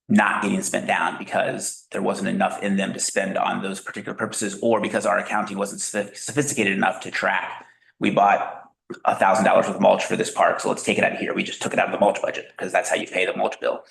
not getting spent down because there wasn't enough in them to spend on those particular purposes, or because our accounting wasn't sophisticated enough to track. We bought $1,000 worth of mulch for this park, so let's take it out of here. We just took it out of the mulch budget because that's how you pay the mulch bill.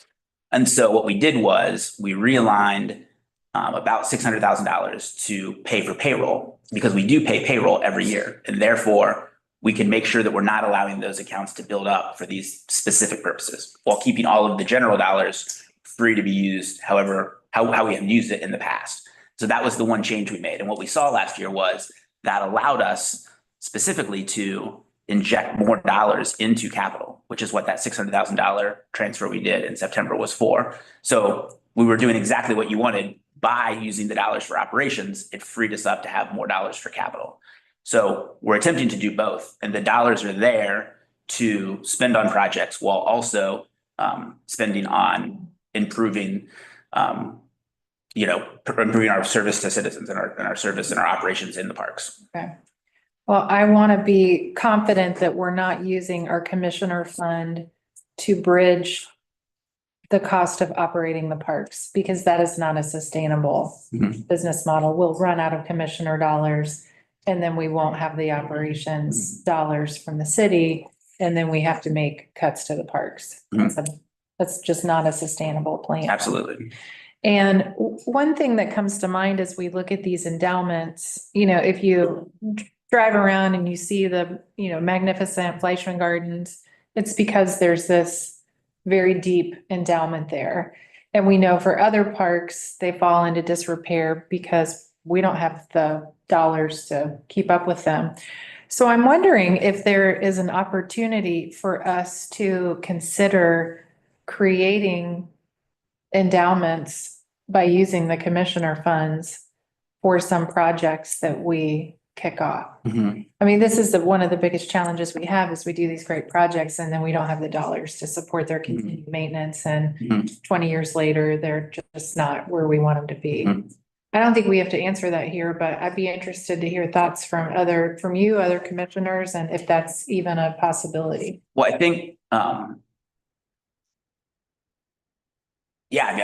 And so what we did was we realigned about $600,000 to pay for payroll, because we do pay payroll every year, and therefore we can make sure that we're not allowing those accounts to build up for these specific purposes, while keeping all of the general dollars free to be used however, how we have used it in the past. So that was the one change we made. And what we saw last year was that allowed us specifically to inject more dollars into capital, which is what that $600,000 transfer we did in September was for. So we were doing exactly what you wanted by using the dollars for operations. It freed us up to have more dollars for capital. So we're attempting to do both, and the dollars are there to spend on projects while also spending on improving, improving our service to citizens and our service and our operations in the parks. Okay. Well, I want to be confident that we're not using our commissioner fund to bridge the cost of operating the parks, because that is not a sustainable business model. We'll run out of commissioner dollars, and then we won't have the operations dollars from the city, and then we have to make cuts to the parks. That's just not a sustainable plan. Absolutely. And one thing that comes to mind as we look at these endowments, if you drive around and you see the, magnificent Fleischmann Gardens, it's because there's this very deep endowment there. And we know for other parks, they fall into disrepair because we don't have the dollars to keep up with them. So I'm wondering if there is an opportunity for us to consider creating endowments by using the commissioner funds for some projects that we kick off. I mean, this is one of the biggest challenges we have is we do these great projects and then we don't have the dollars to support their continued maintenance. And 20 years later, they're just not where we want them to be. I don't think we have to answer that here, but I'd be interested to hear thoughts from you, other commissioners, and if that's even a possibility. Well, I think, I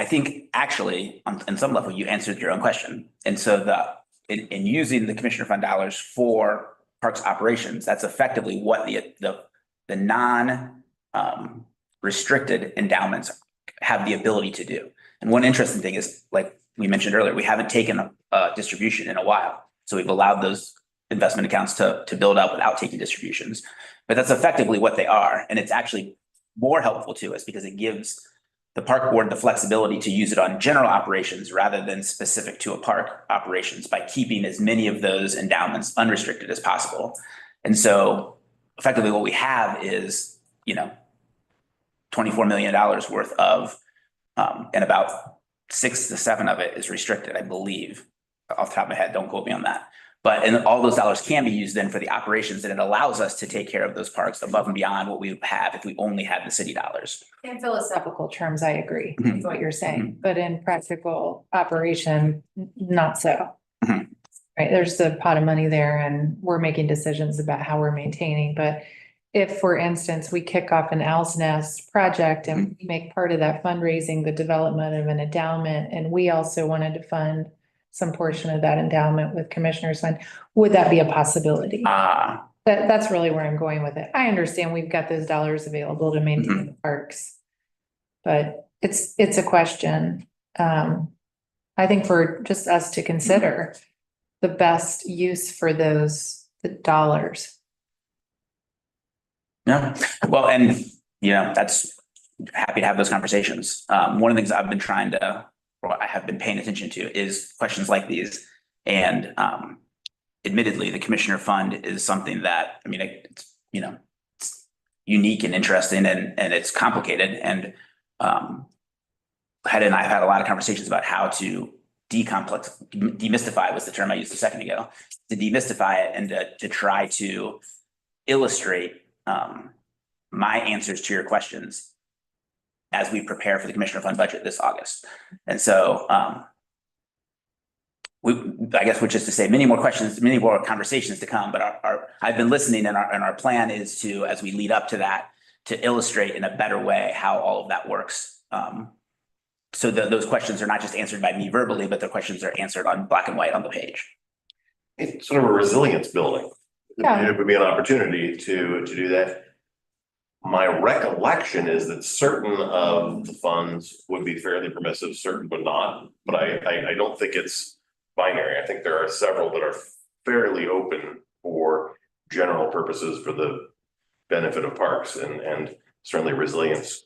think actually on some level you answered your own question. And so in using the commissioner fund dollars for parks operations, that's effectively what the non restricted endowments have the ability to do. And one interesting thing is, like we mentioned earlier, we haven't taken a distribution in a while. So we've allowed those investment accounts to build up without taking distributions. But that's effectively what they are. And it's actually more helpful to us because it gives the park board the flexibility to use it on general operations rather than specific to a park operations by keeping as many of those endowments unrestricted as possible. And so effectively what we have is, $24 million worth of, and about 6 to 7 of it is restricted, I believe, off the top of my head, don't quote me on that. And all those dollars can be used then for the operations, and it allows us to take care of those parks above and beyond what we would have if we only had the city dollars. In philosophical terms, I agree with what you're saying, but in practical operation, not so. Right, there's the pot of money there and we're making decisions about how we're maintaining, but if, for instance, we kick off an Owl's Nest project and we make part of that fundraising, the development of an endowment, and we also wanted to fund some portion of that endowment with commissioners fund, would that be a possibility? That's really where I'm going with it. I understand we've got those dollars available to maintain the parks, but it's a question. I think for just us to consider the best use for the dollars. Yeah, well, and that's happy to have those conversations. One of the things I've been I have been paying attention to is questions like these. And admittedly, the commissioner fund is something that, it's unique and interesting and it's complicated. And Hedda and I have had a lot of conversations about how to demystify was the term I used a second ago, to demystify it and to try to illustrate my answers to your questions as we prepare for the commissioner fund budget this August. And so I guess which is to say many more questions, many more conversations to come, but I've been listening and our plan is to, as we lead up to that, to illustrate in a better way how all of that works. So those questions are not just answered by me verbally, but the questions are answered on black and white on the page. It's sort of a resilience building. Yeah. It would be an opportunity to do that. My recollection is that certain of the funds would be fairly permissive, certain would not, but I don't think it's binary. I think there are several that are fairly open for general purposes for the benefit of parks and certainly resilience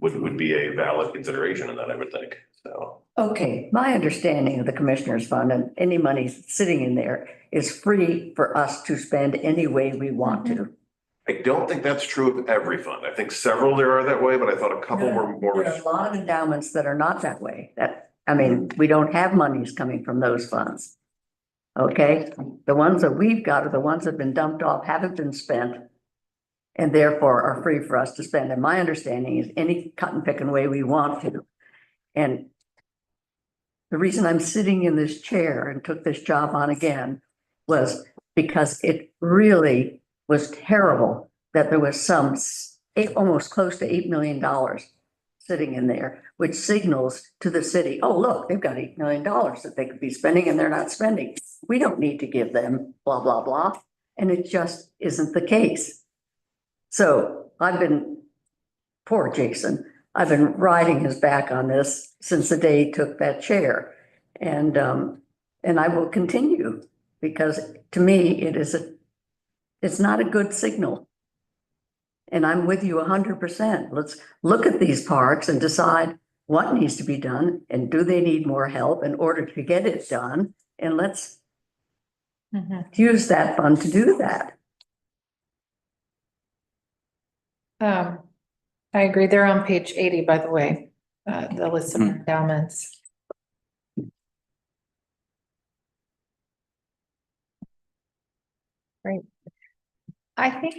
would be a valid consideration in that, I would think. So. Okay, my understanding of the commissioners fund and any money sitting in there is free for us to spend any way we want to. I don't think that's true of every fund. I think several there are that way, but I thought a couple were more. There are a lot of endowments that are not that way. We don't have monies coming from those funds. Okay, the ones that we've got are the ones that have been dumped off, haven't been spent. and therefore are free for us to spend. And my understanding is any cut and pick and way we want to. And the reason I'm sitting in this chair and took this job on again was because it really was terrible that there was almost close to $8 million sitting in there, which signals to the city, oh, look, they've got $8 million that they could be spending and they're not spending. We don't need to give them blah, blah, blah. And it just isn't the case. So poor Jason, I've been riding his back on this since the day he took that chair. And I will continue, because to me, it's not a good signal. And I'm with you 100%. Let's look at these parks and decide what needs to be done, and do they need more help in order to get it done? And let's use that fund to do that. I agree. They're on page 80, by the way, the list of endowments. Great. I think,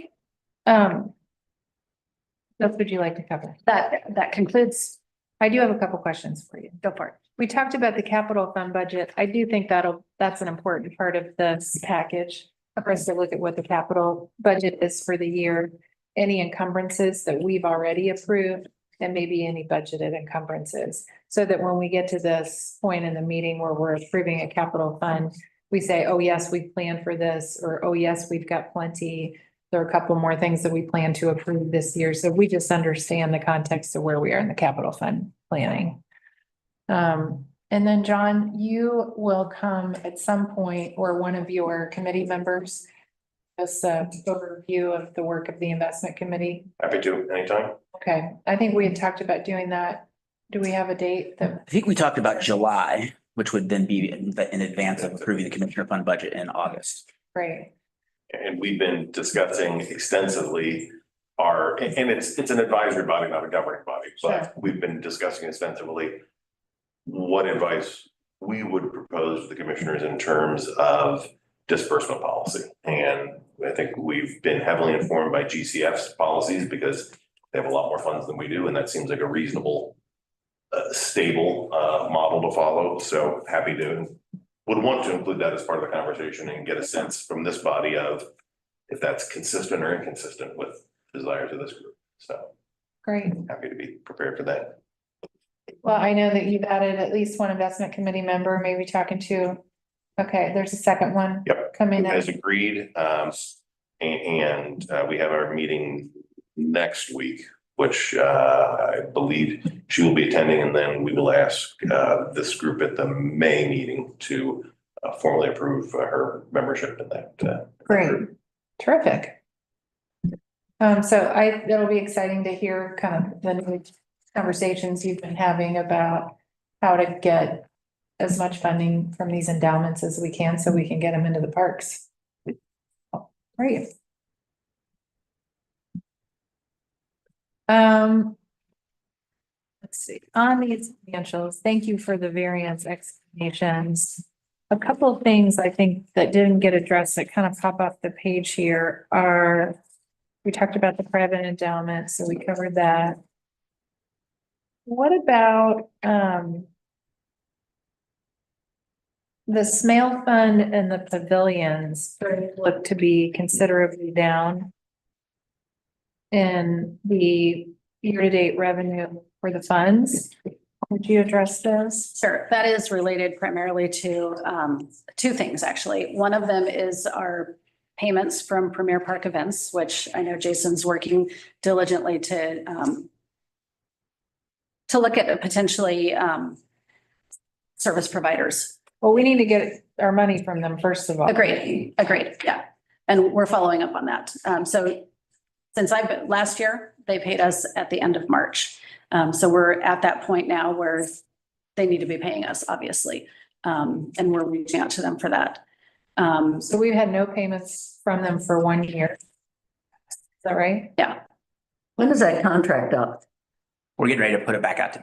what would you like to cover? That concludes. I do have a couple questions for you. Go for it. We talked about the capital fund budget. I do think that's an important part of this package for us to look at what the capital budget is for the year, any encumbrances that we've already approved, and maybe any budgeted encumbrances. So that when we get to this point in the meeting where we're approving a capital fund, we say, oh, yes, we planned for this, or, oh, yes, we've got plenty. There are a couple more things that we plan to approve this year. So we just understand the context of where we are in the capital fund planning. And then John, you will come at some point, or one of your committee members, just a overview of the work of the investment committee. Happy to, anytime. Okay, I think we had talked about doing that. Do we have a date that? I think we talked about July, which would then be in advance of approving the commissioner fund budget in August. Great. And we've been discussing extensively and it's an advisory body, not a governing body, but we've been discussing extensively what advice we would propose to the commissioners in terms of disbursement policy. And I think we've been heavily informed by GCF's policies because they have a lot more funds than we do. And that seems like a reasonable, stable model to follow. So would want to include that as part of the conversation and get a sense from this body of if that's consistent or inconsistent with desires of this group. So Great. happy to be prepared for that. Well, I know that you've added at least one investment committee member, maybe talking to, okay, there's a second one. Yep. Coming Has up. agreed. And we have our meeting next week, which I believe she will be attending. And then we will ask this group at the May meeting to formally approve her membership in that. Great. Terrific. So it'll be exciting to hear kind of the new conversations you've been having about how to get as much funding from these endowments as we can so we can get them into the parks. Great. Let's see, on these financials, thank you for the variance explanations. A couple of things I think that didn't get addressed that kind of pop off the page here are, we talked about the private endowment, so we covered that. What about the Smale Fund and the pavilions look to be considerably down in the year-to-date revenue for the funds? Would you address those? Sure, that is related primarily to two things, actually. One of them is our payments from Premier Park Events, which I know Jason's working diligently to look at potentially service providers. Well, we need to get our money from them first of all. Agreed, yeah. And we're following up on that. So since last year, they paid us at the end of March. So we're at that point now where they need to be paying us, obviously. And we're reaching out to them for that. So we've had no payments from them for 1 year. Is that right? Yeah. When is that contract up? We're getting ready to put it back out to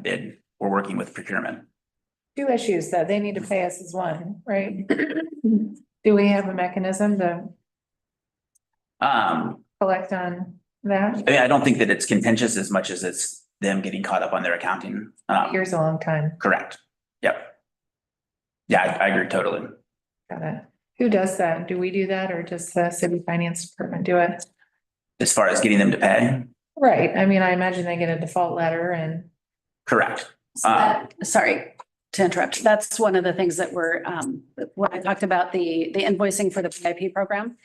bid. We're working with procurement. Two issues that they need to pay us as one, right? Do we have a mechanism to collect on that? I mean, I don't think that it's contentious as much as it's them getting caught up on their accounting. Years a long time. Correct. Yep. Yeah, I agree totally. Got it. Who does that? Do we do that or does the city finance department do it? As far as getting them to pay, Right. I mean, I imagine they get a default letter and. correct. Sorry to interrupt. That's one of the things that we're, when I talked about the invoicing for the VIP program.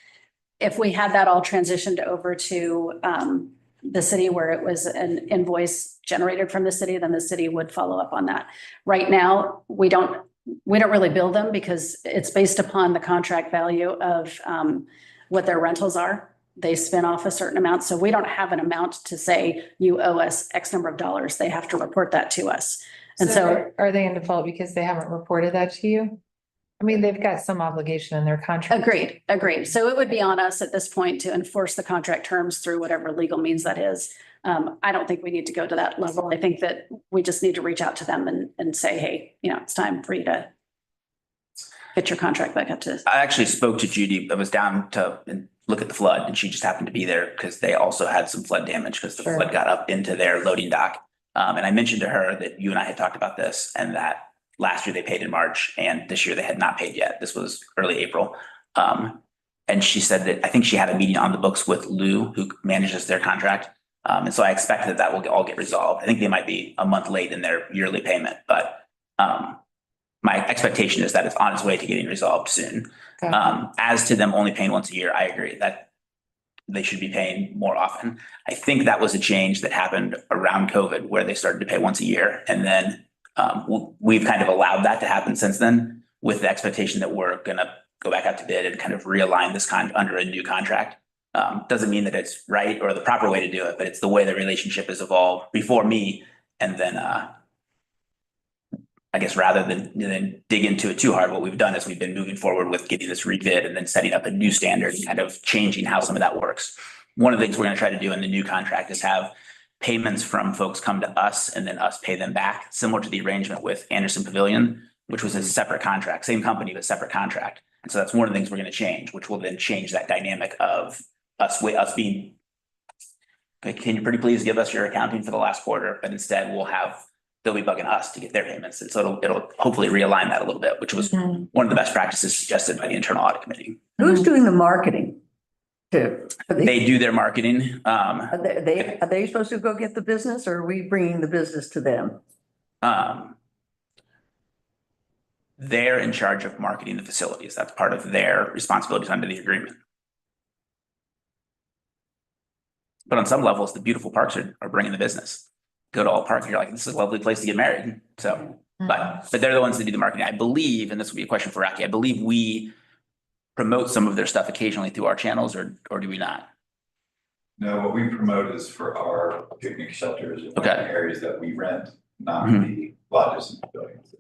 If we had that all transitioned over to the city where it was an invoice generated from the city, then the city would follow up on that. Right now, we don't really bill them because it's based upon the contract value of what their rentals are. They spin off a certain amount. So we don't have an amount to say you owe us X number of dollars. They have to report that to us. And so are they in default because they haven't reported that to you? I mean, they've got some obligation in their contract. agreed. So it would be on us at this point to enforce the contract terms through whatever legal means that is. I don't think we need to go to that level. I think that we just need to reach out to them and say, hey, it's time for you to get your contract back up to this. I actually spoke to Judy. I was down to look at the flood and she just happened to be there because they also had some flood damage because the Sure. flood got up into their loading dock. And I mentioned to her that you and I had talked about this and that last year they paid in March and this year they had not paid yet. This was early April. And she said that I think she had a meeting on the books with Lou, who manages their contract. And so I expect that will all get resolved. I think they might be a month late in their yearly payment, but my expectation is that it's on its way to getting resolved soon. Okay. As to them only paying once a year, I agree that they should be paying more often. I think that was a change that happened around COVID where they started to pay once a year. And then we've kind of allowed that to happen since then with the expectation that we're going to go back out to bid and kind of realign this under a new contract. Doesn't mean that it's right or the proper way to do it, but it's the way the relationship has evolved before me. And then I guess rather than dig into it too hard, what we've done is we've been moving forward with getting this rebid and then setting up a new standard and kind of changing how some of that works. One of the things we're going to try to do in the new contract is have payments from folks come to us and then us pay them back, similar to the arrangement with Anderson Pavilion, which was a separate contract, same company, but separate contract. And so that's one of the things we're going to change, which will then change that dynamic of us being, can you pretty please give us your accounting for the last quarter? But instead they'll be bugging us to get their payments. And so it'll hopefully realign that a little bit, which was one of the best practices suggested by the internal audit committee. Who's doing the marketing? They do their marketing. Are they supposed to go get the business or are we bringing the business to them? They're in charge of marketing the facilities. That's part of their responsibilities under the agreement. But on some levels, the beautiful parks are bringing the business. Go to all parks, you're like, this is a lovely place to get married. So, but they're the ones that do the marketing. I believe, and this will be a question for Rocky, I believe we promote some of their stuff occasionally through our channels or do we not? No, what we promote is for our picnic shelters and Okay. areas that we rent, not Mhm. the lodges and buildings.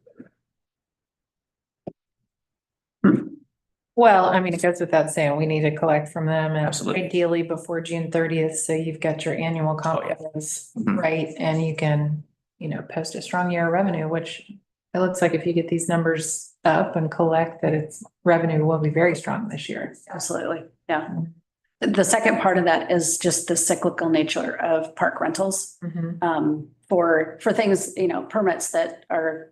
Well, I mean, it goes without saying, we need to collect from them and Absolutely. ideally before June 30th. So you've got your annual conference, Mhm. right? And you can, post a strong year of revenue, which it looks like if you get these numbers up and collect that its revenue will be very strong this year. Absolutely. Yeah. The second part of that is just the cyclical nature of park rentals. For things, permits that are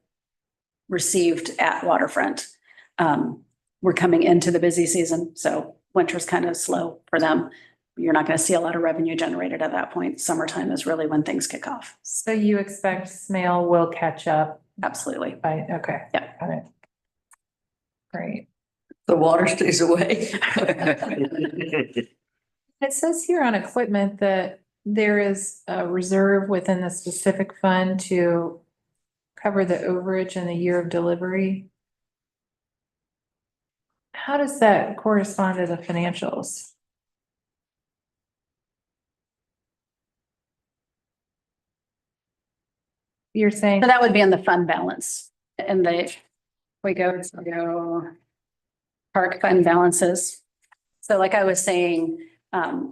received at waterfront. We're coming into the busy season, so winter's kind of slow for them. You're not going to see a lot of revenue generated at that point. Summertime is really when things kick off. So you expect Smale will catch up Absolutely. okay. Yeah. Got it. Great. The water stays away. It says here on equipment that there is a reserve within the specific fund to cover the overage in the year of delivery. How does that correspond to the financials? You're saying, So that would be in the fund balance and we go park fund balances. So like I was saying,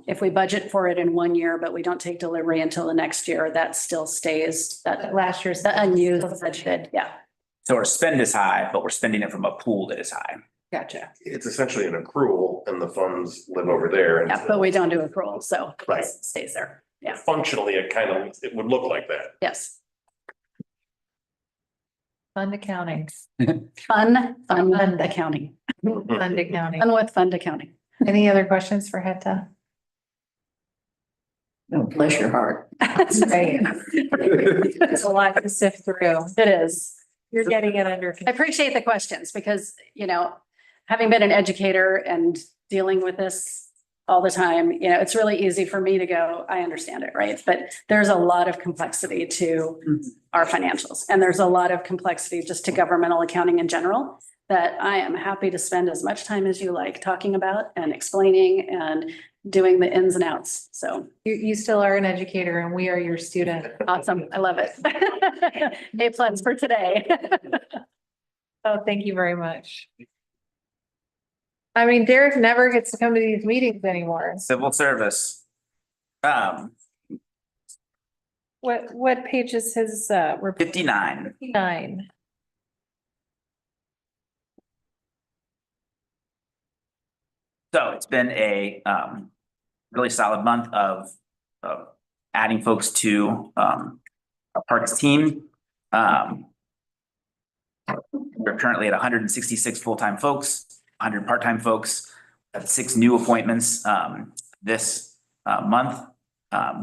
if we budget for it in 1 year, but we don't take delivery until the next year, that still stays last year's the unused budgeted. Yeah. So our spend is high, but we're spending it from a pool that is high. Gotcha. It's essentially an accrual and the funds live over there. Yeah, but we don't do accrual, so Right. it stays there. Yeah, Functionally, it would look like that. yes. Fund accounting. Fund Fund. accounting. Fund accounting. Fun with fund accounting. Any other questions for Heta? No, bless your heart. That's great. It's a lot to sift through. It is. You're getting it under. I appreciate the questions because, you know, having been an educator and dealing with this all the time, you know, it's really easy for me to go, I understand it, right? But there's a lot of complexity to our financials. And there's a lot of complexity just to governmental accounting in general that I am happy to spend as much time as you like talking about and explaining and doing the ins and outs. So You still are an educator and we are your student. awesome. I love it. A+ for today. Oh, thank you very much. I mean, Derek never gets to come to these meetings anymore. Civil service. What page is his, report? 59. 59. So it's been a really solid month of adding folks to our parks team. We're currently at 166 full-time folks, 100 part-time folks, have 6 new appointments this month,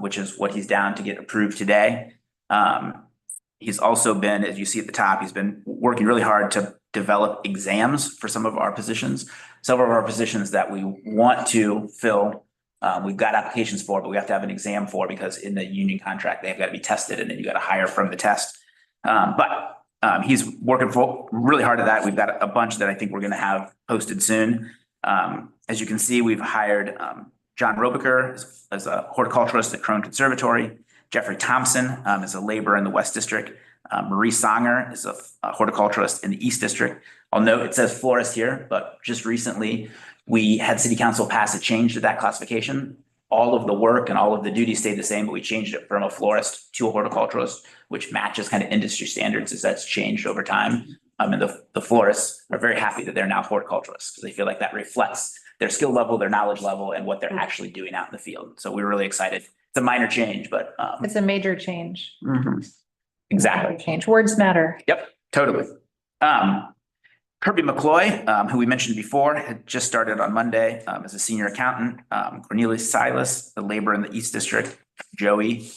which is what he's down to get approved today. He's also been, as you see at the top, he's been working really hard to develop exams for some of our positions. Several of our positions that we want to fill, we've got applications for, but we have to have an exam for because in the union contract, they've got to be tested and then you got to hire from the test. But he's working really hard at that. We've got a bunch that I think we're going to have posted soon. As you can see, we've hired John Robiker as a horticulturalist at Crone Conservatory. Jeffrey Thompson is a laborer in the West District. Marie Songer is a horticulturalist in the East District. I'll note it says florist here, but just recently we had City Council pass a change to that classification. All of the work and all of the duties stayed the same, but we changed it from a florist to a horticulturalist, which matches kind of industry standards as that's changed over time. And the florists are very happy that they're now horticulturalists because they feel like that reflects their skill level, their knowledge level, and what they're actually doing out in the field. So we're really excited. It's a minor change, but It's a major change. exactly. Major change. Words matter. Yep, totally. Kirby McCloy, who we mentioned before, had just started on Monday as a senior accountant. Cornelius Silas, a laborer in the East District. Joey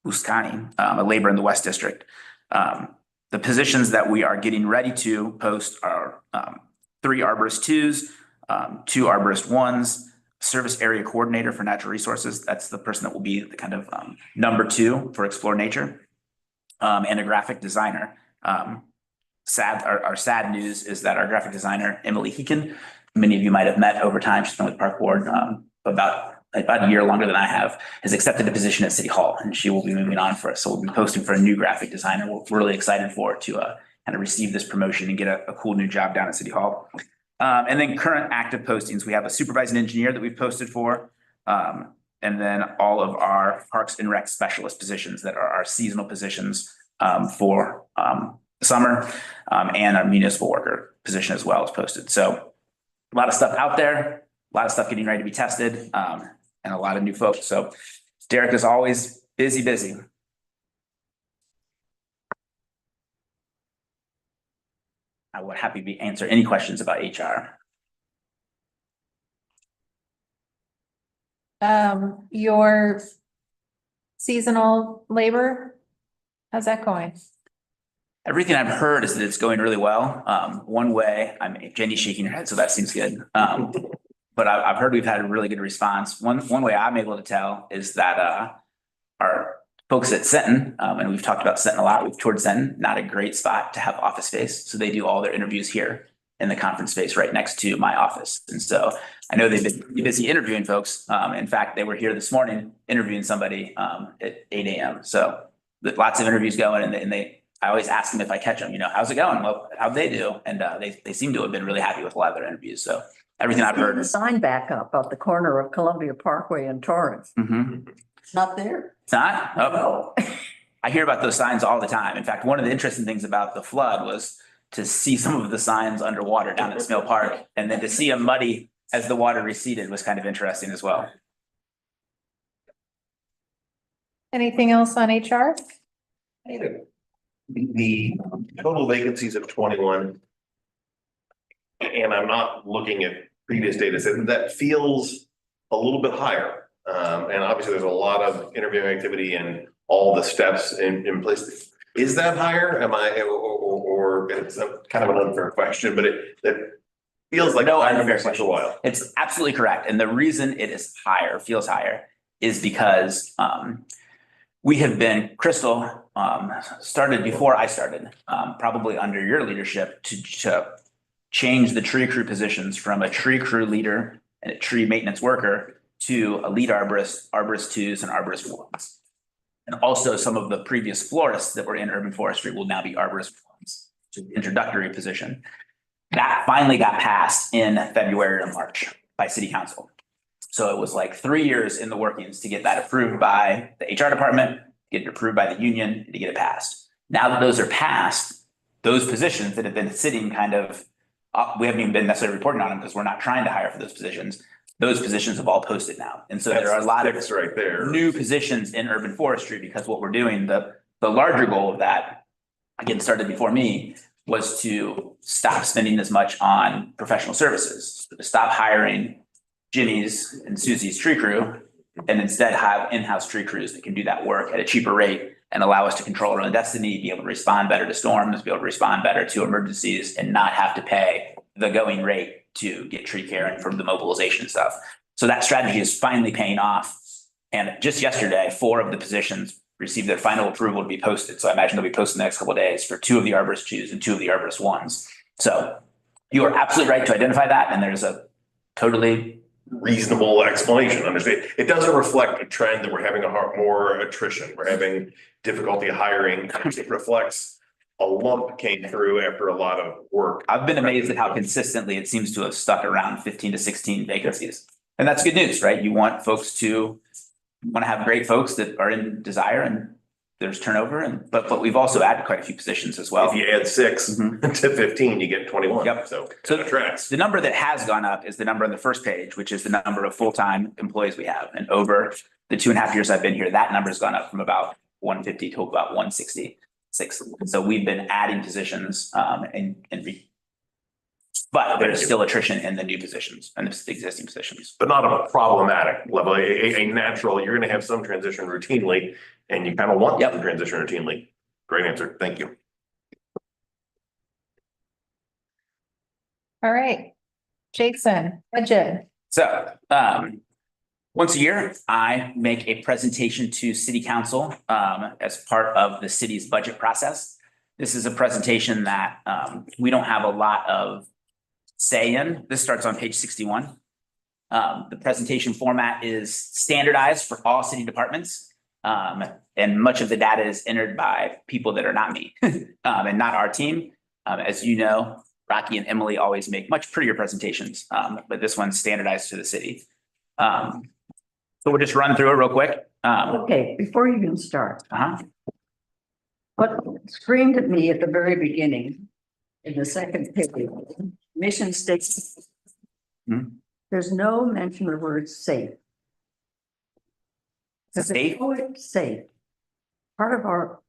Buscani, a laborer in the West District. The positions that we are getting ready to post are 3 arborist 2s, 2 arborist 1s, service area coordinator for natural resources. That's the person that will be the kind of number 2 for Explore Nature, and a graphic designer. Our sad news is that our graphic designer, Emily Heekin, many of you might have met over time. She's been with Park Board about a year longer than I have, has accepted a position at City Hall, and she will be moving on for us. So we'll be posting for a new graphic designer. We're really excited for it to kind of receive this promotion and get a cool new job down at City Hall. And then current active postings, we have a supervising engineer that we've posted for, and then all of our Parks and Rec specialist positions that are our seasonal positions for summer, and our municipal worker position as well is posted. So a lot of stuff out there, a lot of stuff getting ready to be tested, and a lot of new folks. So Derek is always busy. I would happy to answer any questions about HR. Your seasonal labor, how's that going? Everything I've heard is that it's going really well. One way, Jenny's shaking her head, so that seems good. But I've heard we've had a really good response. One way I'm able to tell is that our folks at Senton, and we've talked about Senton a lot, we've toured Senton, not a great spot to have office space. So they do all their interviews here in the conference space right next to my office. And so I know they've been busy interviewing folks. In fact, they were here this morning interviewing somebody at 8 a.m. So lots of interviews going, and I always ask them if I catch them, how's it going? Well, how'd they do? And they seem to have been really happy with a lot of their interviews. So everything I've heard The is. sign back up at the corner of Columbia Parkway and Torrance. Mhm. It's not there. It's not? Oh. I hear about those signs all the time. In fact, one of the interesting things about the flood was to see some of the signs underwater down at Smale Park, and then to see them muddy as the water receded was kind of interesting as well. Anything else on HR? The total vacancies of 21. And I'm not looking at previous data set, that feels a little bit higher. And obviously there's a lot of interviewing activity and all the steps in place. Is that higher? Am I, or it's kind of an unfair question, but it feels like. No I've unfair been for a while. It's absolutely correct. And the reason it is higher, feels higher, is because we have been, Crystal started before I started, probably under your leadership to change the tree crew positions from a tree crew leader and a tree maintenance worker to a lead arborist, arborist twos and arborist ones. And also some of the previous florists that were in urban forestry will now be arborist ones, to the introductory position. That finally got passed in February or March by city council. So it was like 3 years in the workings to get that approved by the HR department, get it approved by the union, and to get it passed. Now that those are passed, those positions that have been sitting kind of, we haven't even been necessarily reporting on them because we're not trying to hire for those positions. Those positions have all posted now. And so there are a lot of right there. new positions in urban forestry, because what we're doing, the larger goal of that, again, started before me, was to stop spending as much on professional services, to stop hiring Jimmy's and Susie's tree crew, and instead have in-house tree crews that can do that work at a cheaper rate and allow us to control our own destiny, be able to respond better to storms, be able to respond better to emergencies, and not have to pay the going rate to get tree care and from the mobilization stuff. So that strategy is finally paying off. And just yesterday, 4 of the positions received their final approval to be posted. So I imagine they'll be posted in the next couple of days for 2 of the arborist twos and 2 of the arborist ones. So you are absolutely right to identify that. And there's a totally reasonable explanation. Understand, it doesn't reflect a trend that we're having more attrition. We're having difficulty hiring. It reflects a lump came through after a lot of work. I've been amazed at how consistently it seems to have stuck around 15 to 16 vacancies. And that's good news, right? You want folks to want to have great folks that are in desire, and there's turnover, but we've also added quite a few positions as well. If you add 6 to 15, you get 21. Yep. So So tracks. the number that has gone up is the number on the first page, which is the number of full-time employees we have. And over the 2.5 years I've been here, that number has gone up from about 150 to about 166. So we've been adding positions but there's still attrition in the new positions and the existing positions. But not a problematic level, a natural, you're gonna have some transition routinely, and you kind of want some transition routinely. Great answer, thank you. All right. Jason, budget. So once a year, I make a presentation to city council as part of the city's budget process. This is a presentation that we don't have a lot of say in. This starts on page 61. The presentation format is standardized for all city departments. And much of the data is entered by people that are not me and not our team. As you know, Rocky and Emily always make much prettier presentations, but this one's standardized to the city. So we'll just run through it real quick. Okay, before you even start, what screamed at me at the very beginning, in the second page, mission statement. There's no mention of the word safe. Safe? Safe. Part of our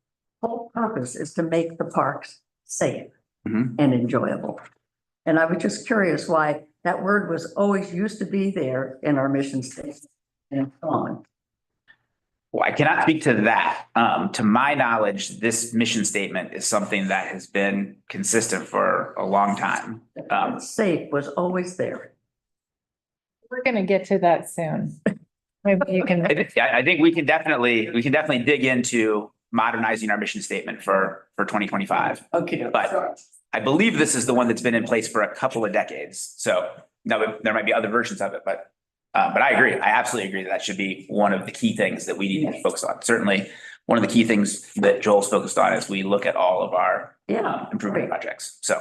whole purpose is to make the parks safe and enjoyable. And I was just curious why that word was always used to be there in our mission statement and it's gone. Well, I cannot speak to that. To my knowledge, this mission statement is something that has been consistent for a long time. Safe was always there. We're gonna get to that soon. Maybe you can. I think we can definitely dig into modernizing our mission statement for 2025. Okay. But I believe this is the one that's been in place for a couple of decades. So now there might be other versions of it, but I agree. I absolutely agree that should be one of the key things that we need to focus on. Certainly, one of the key things that Joel's focused on as we look at all of our improvement projects. So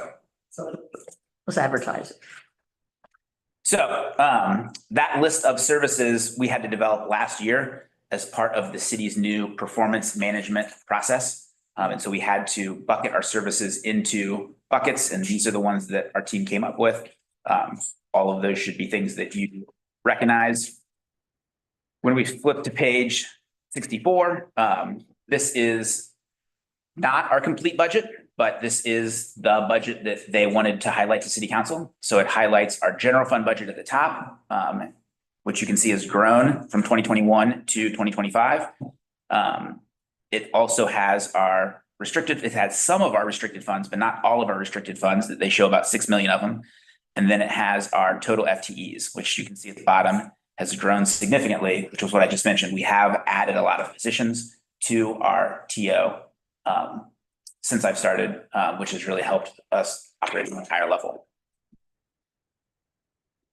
let's advertise it. So that list of services we had to develop last year as part of the city's new performance management process. And so we had to bucket our services into buckets, and these are the ones that our team came up with. All of those should be things that you recognize. When we flip to page 64, this is not our complete budget, but this is the budget that they wanted to highlight to City Council. So it highlights our general fund budget at the top, which you can see has grown from 2021 to 2025. It also has our restricted, it has some of our restricted funds, but not all of our restricted funds that they show about 6 million of them. And then it has our total FTEs, which you can see at the bottom has grown significantly, which was what I just mentioned. We have added a lot of positions to our TO since I've started, which has really helped us operate at a higher level.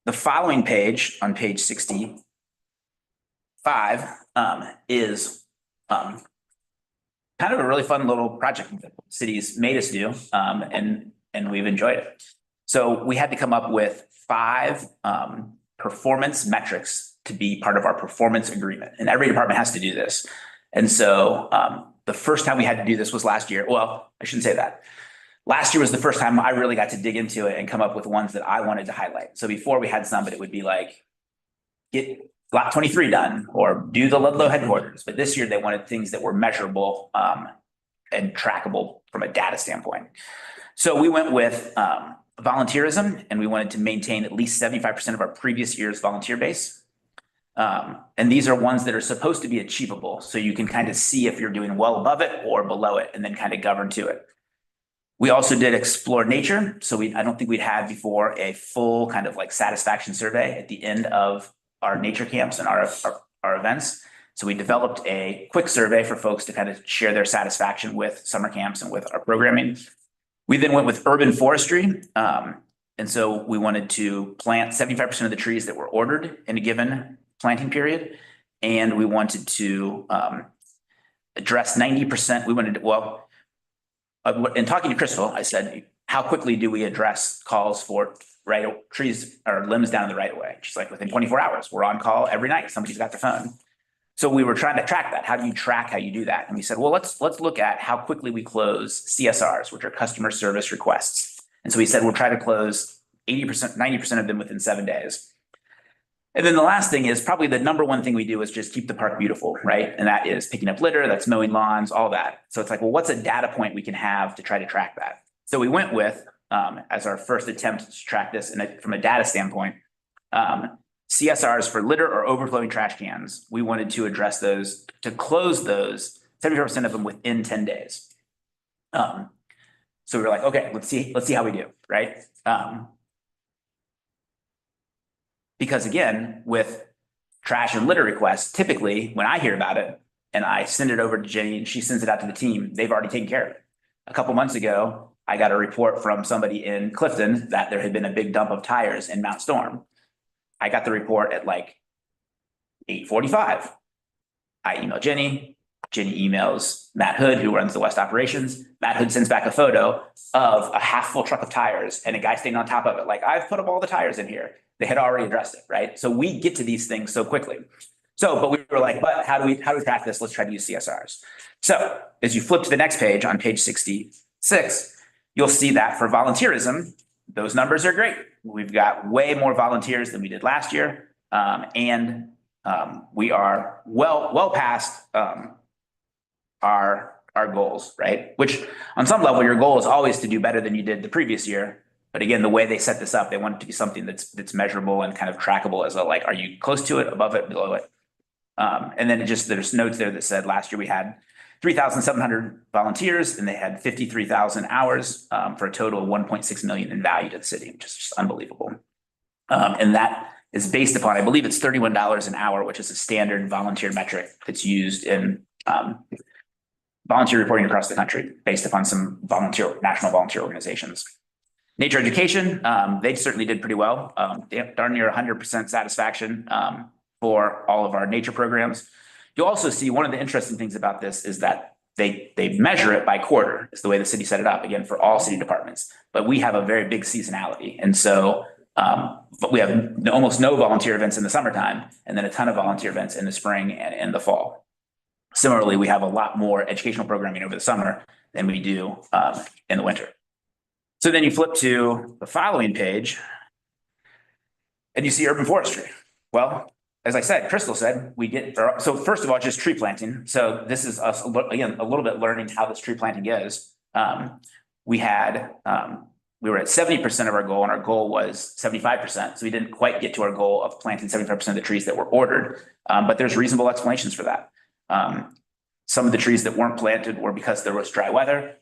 The following page, on page 65, is kind of a really fun little project that cities made us do, and we've enjoyed it. So we had to come up with 5 performance metrics to be part of our performance agreement, and every department has to do this. And so the first time we had to do this was last year. Well, I shouldn't say that. Last year was the first time I really got to dig into it and come up with ones that I wanted to highlight. So before we had some, but it would be like, get lot 23 done or do the Ludlow headquarters. But this year they wanted things that were measurable and trackable from a data standpoint. So we went with volunteerism, and we wanted to maintain at least 75% of our previous year's volunteer base. And these are ones that are supposed to be achievable. So you can kind of see if you're doing well above it or below it, and then kind of govern to it. We also did explore nature. So I don't think we'd had before a full kind of like satisfaction survey at the end of our nature camps and our events. So we developed a quick survey for folks to kind of share their satisfaction with summer camps and with our programming. We then went with urban forestry. And so we wanted to plant 75% of the trees that were ordered in a given planting period. And we wanted to address 90%. We wanted to, well, in talking to Crystal, I said, how quickly do we address calls for trees or limbs down in the right of way? She's like, within 24 hours, we're on call every night. Somebody's got their phone. So we were trying to track that. How do you track how you do that? And we said, well, let's look at how quickly we close CSRs, which are customer service requests. And so we said, we'll try to close 80%, 90% of them within 7 days. And then the last thing is probably the number one thing we do is just keep the park beautiful, right? And that is picking up litter, that's mowing lawns, all that. So it's like, well, what's a data point we can have to try to track that? So we went with, as our first attempt to track this from a data standpoint, CSRs for litter or overflowing trash cans. We wanted to address those, to close those, 74% of them within 10 days. So we were like, okay, let's see how we do, right? Because again, with trash and litter requests, typically when I hear about it and I send it over to Jenny and she sends it out to the team, they've already taken care of it. A couple months ago, I got a report from somebody in Clifton that there had been a big dump of tires in Mount Storm. I got the report at like 8:45. I email Jenny. Jenny emails Matt Hood, who runs the West operations. Matt Hood sends back a photo of a half full truck of tires and a guy standing on top of it. Like, I've put up all the tires in here. They had already addressed it, right? So we get to these things so quickly. But we were like, but how do we track this? Let's try to use CSRs. So as you flip to the next page on page 66, you'll see that for volunteerism, those numbers are great. We've got way more volunteers than we did last year. And we are well past our goals, right? Which on some level, your goal is always to do better than you did the previous year. But again, the way they set this up, they want it to be something that's measurable and kind of trackable as a, like, are you close to it, above it, below it? And then there's notes there that said last year we had 3,700 volunteers and they had 53,000 hours for a total of 1.6 million in value to the city, which is just unbelievable. And that is based upon, I believe it's $31 an hour, which is a standard volunteer metric that's used in volunteer reporting across the country based upon some national volunteer organizations. Nature education, they certainly did pretty well. Darn near 100% satisfaction for all of our nature programs. You'll also see one of the interesting things about this is that they measure it by quarter, is the way the city set it up, again, for all city departments. But we have a very big seasonality. And so, but we have almost no volunteer events in the summertime, and then a ton of volunteer events in the spring and in the fall. Similarly, we have a lot more educational programming over the summer than we do in the winter. So then you flip to the following page and you see urban forestry. Well, as I said, Crystal said, so first of all, just tree planting. So this is us, again, a little bit learning how this tree planting goes. We were at 70% of our goal and our goal was 75%. So we didn't quite get to our goal of planting 75% of the trees that were ordered. But there's reasonable explanations for that. Some of the trees that weren't planted were because there was dry weather.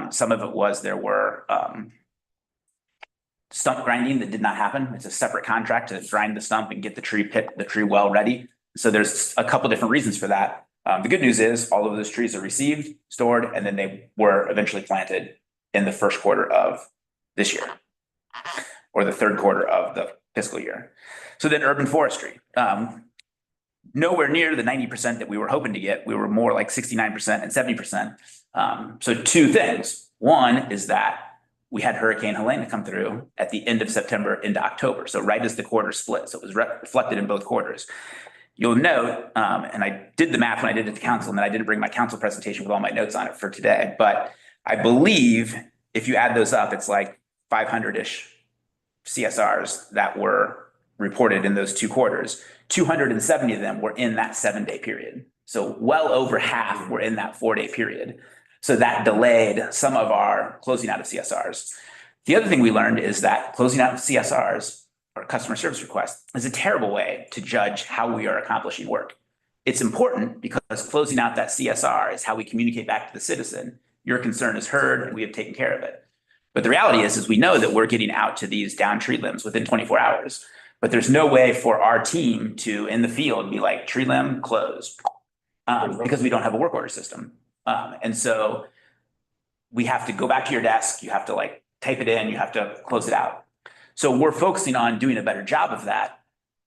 Some of it was there were stump grinding that did not happen. It's a separate contract to grind the stump and get the tree well ready. So there's a couple different reasons for that. The good news is all of those trees are received, stored, and then they were eventually planted in the first quarter of this year or the third quarter of the fiscal year. So then urban forestry, nowhere near the 90% that we were hoping to get. We were more like 69% and 70%. So two things. One is that we had Hurricane Helene come through at the end of September into October. So right as the quarter split. So it was reflected in both quarters. You'll note, and I did the math when I did it to council, and then I didn't bring my council presentation with all my notes on it for today. But I believe if you add those up, it's like 500-ish CSRs that were reported in those two quarters. 270 of them were in that 7-day period. So well over half were in that 4-day period. So that delayed some of our closing out of CSRs. The other thing we learned is that closing out of CSRs or customer service requests is a terrible way to judge how we are accomplishing work. It's important because closing out that CSR is how we communicate back to the citizen. Your concern is heard and we have taken care of it. But the reality is we know that we're getting out to these down tree limbs within 24 hours. But there's no way for our team to, in the field, be like, tree limb closed, because we don't have a work order system. And so we have to go back to your desk. You have to like type it in. You have to close it out. So we're focusing on doing a better job of that,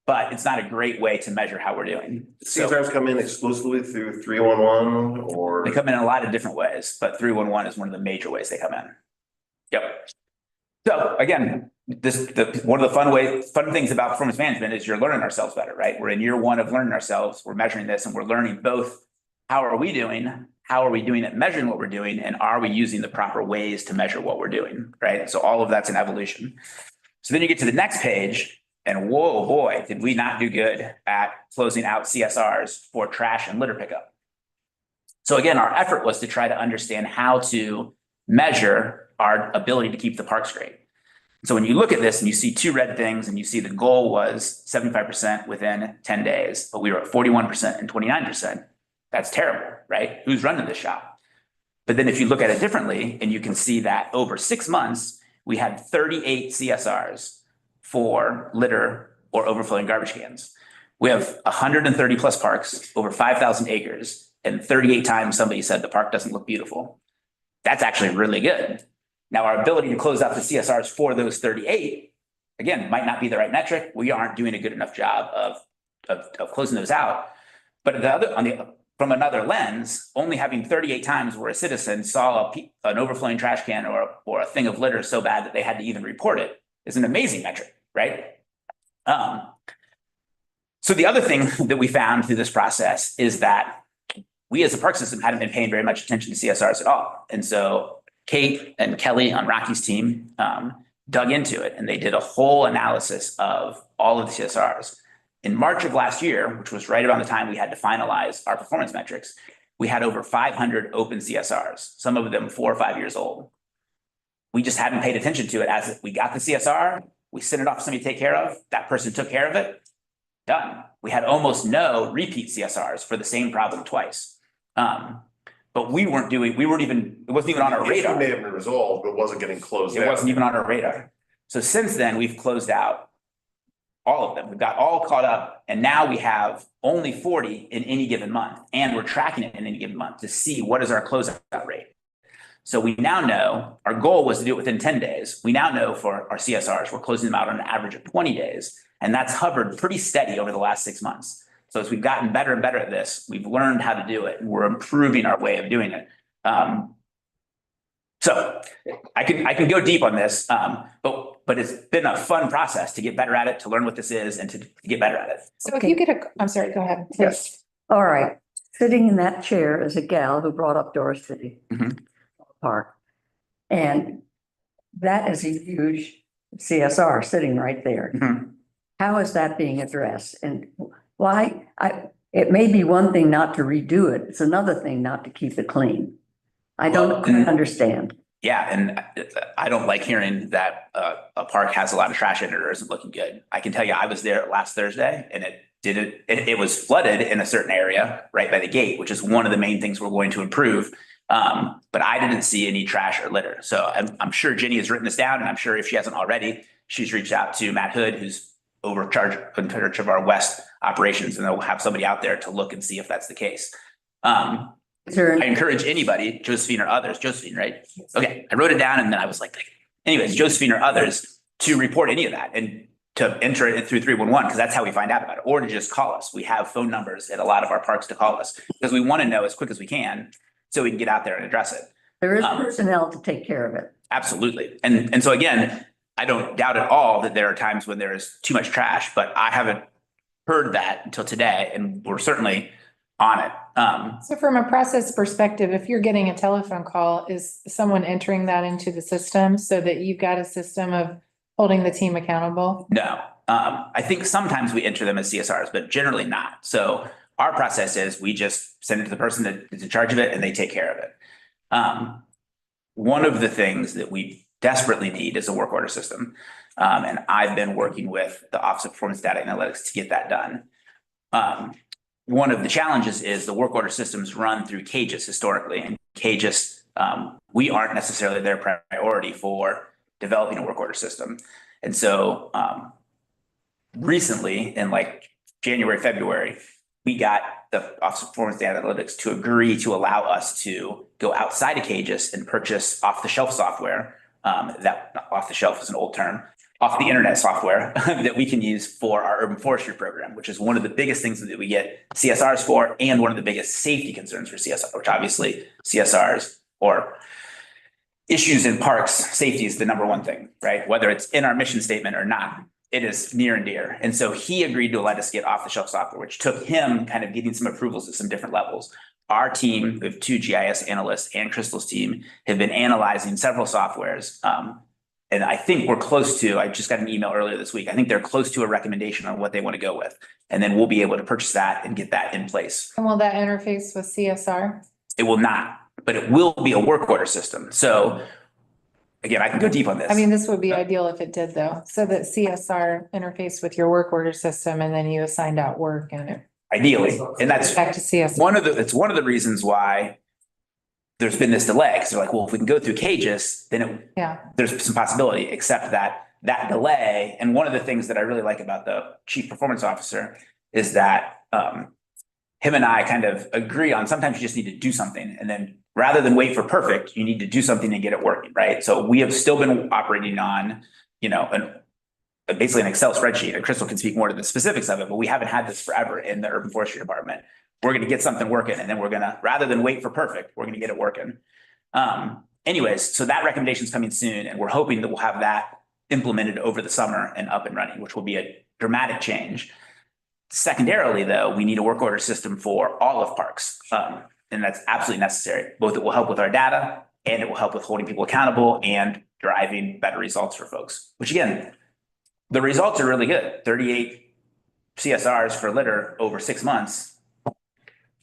but it's not a great way to measure how we're doing. So CSRs come in exclusively through 311 or? they come in a lot of different ways, but 311 is one of the major ways they come in. Yep. So again, one of the fun things about performance management is you're learning ourselves better, right? We're in year one of learning ourselves. We're measuring this and we're learning both how are we doing at measuring what we're doing, and are we using the proper ways to measure what we're doing, right? So all of that's an evolution. So then you get to the next page and whoa, boy, did we not do good at closing out CSRs for trash and litter pickup. So again, our effort was to try to understand how to measure our ability to keep the parks great. So when you look at this and you see two red things and you see the goal was 75% within 10 days, but we were at 41% and 29%, that's terrible, right? Who's running this shop? But then if you look at it differently and you can see that over 6 months, we had 38 CSRs for litter or overflowing garbage cans. We have 130 plus parks, over 5,000 acres, and 38 times somebody said the park doesn't look beautiful. That's actually really good. Now, our ability to close out the CSRs for those 38, again, might not be the right metric. We aren't doing a good enough job of closing those out. But from another lens, only having 38 times where a citizen saw an overflowing trash can or a thing of litter so bad that they had to even report it is an amazing metric, right? So the other thing that we found through this process is that we as a park system hadn't been paying very much attention to CSRs at all. And so Kate and Kelly on Rocky's team dug into it, and they did a whole analysis of all of the CSRs. In March of last year, which was right around the time we had to finalize our performance metrics, we had over 500 open CSRs, some of them 4 or 5 years old. We just hadn't paid attention to it as we got the CSR, we sent it off to somebody to take care of, that person took care of it, done. We had almost no repeat CSRs for the same problem twice. But it wasn't even on our radar. The issue may have been resolved, but wasn't getting closed out. It wasn't even on our radar. So since then, we've closed out all of them. We've got all caught up, and now we have only 40 in any given month, and we're tracking it in any given month to see what is our closeout rate. So we now know our goal was to do it within 10 days. We now know for our CSRs, we're closing them out on an average of 20 days, and that's hovered pretty steady over the last 6 months. So as we've gotten better and better at this, we've learned how to do it, and we're improving our way of doing it. So I can go deep on this, but it's been a fun process to get better at it, to learn what this is, and to get better at it. So if you get I'm sorry, go ahead. Yes. All right. Sitting in that chair is a gal who brought up Doris City Park. And that is a huge CSR sitting right there. Mhm. How is that being addressed? And why, it may be one thing not to redo it, it's another thing not to keep it clean. I Well, don't quite understand. Yeah, and I don't like hearing that a park has a lot of trash in it or isn't looking good. I can tell you, I was there last Thursday and it was flooded in a certain area right by the gate, which is one of the main things we're going to improve. But I didn't see any trash or litter. So I'm sure Jenny has written this down, and I'm sure if she hasn't already, she's reached out to Matt Hood, who's in charge of our West operations, and they'll have somebody out there to look and see if that's the case. Is there, I encourage anybody, Josephine or others, Josephine, right? Okay, I wrote it down and then I was like, anyways, Josephine or others to report any of that and to enter it through 311, because that's how we find out about it, or to just call us. We have phone numbers at a lot of our parks to call us because we want to know as quick as we can so we can get out there and address it. there is personnel to take care of it. Absolutely. And so again, I don't doubt at all that there are times when there is too much trash, but I haven't heard that until today, and we're certainly on it. So from a process perspective, if you're getting a telephone call, is someone entering that into the system so that you've got a system of holding the team accountable? No, I think sometimes we enter them as CSRs, but generally not. So our process is we just send it to the person that is in charge of it and they take care of it. One of the things that we desperately need is a work order system. And I've been working with the Office of Performance Data Analytics to get that done. One of the challenges is the work order systems run through CAGIS historically, and CAGIS, we aren't necessarily their priority for developing a work order system. And so recently in like January, February, we got the Office of Performance Data Analytics to agree to allow us to go outside of CAGIS and purchase off-the-shelf software. That off the shelf is an old term, off the internet software that we can use for our urban forestry program, which is one of the biggest things that we get CSRs for, and one of the biggest safety concerns for CSR, which obviously CSRs or issues in parks, safety is the number one thing, right? Whether it's in our mission statement or not, it is near and dear. And so he agreed to let us get off the shelf software, which took him kind of getting some approvals at some different levels. Our team, we have 2 GIS analysts, and Crystal's team have been analyzing several softwares. And I think we're close to, I just got an email earlier this week, I think they're close to a recommendation on what they want to go with. And then we'll be able to purchase that and get that in place. And will that interface with CSR? It will not, but it will be a work order system. So again, I can go deep on this. I mean, this would be ideal if it did though, so that CSR interfaced with your work order system and then you assigned out work and it Ideally, and that's back to CSR. it's one of the reasons why there's been this delay, because they're like, well, if we can go through CAGIS, then there's some possibility, except that delay. And one of the things that I really like about the chief performance officer is that him and I kind of agree on sometimes you just need to do something, and then rather than wait for perfect, you need to do something and get it working, right? So we have still been operating on, basically an Excel spreadsheet, and Crystal can speak more to the specifics of it, but we haven't had this forever in the urban forestry department. We're going to get something working, and then we're going to, rather than wait for perfect, we're going to get it working. Anyways, so that recommendation is coming soon, and we're hoping that we'll have that implemented over the summer and up and running, which will be a dramatic change. Secondarily, though, we need a work order system for all of parks, and that's absolutely necessary. Both it will help with our data, and it will help with holding people accountable and driving better results for folks, which again, the results are really good. 38 CSRs for litter over 6 months.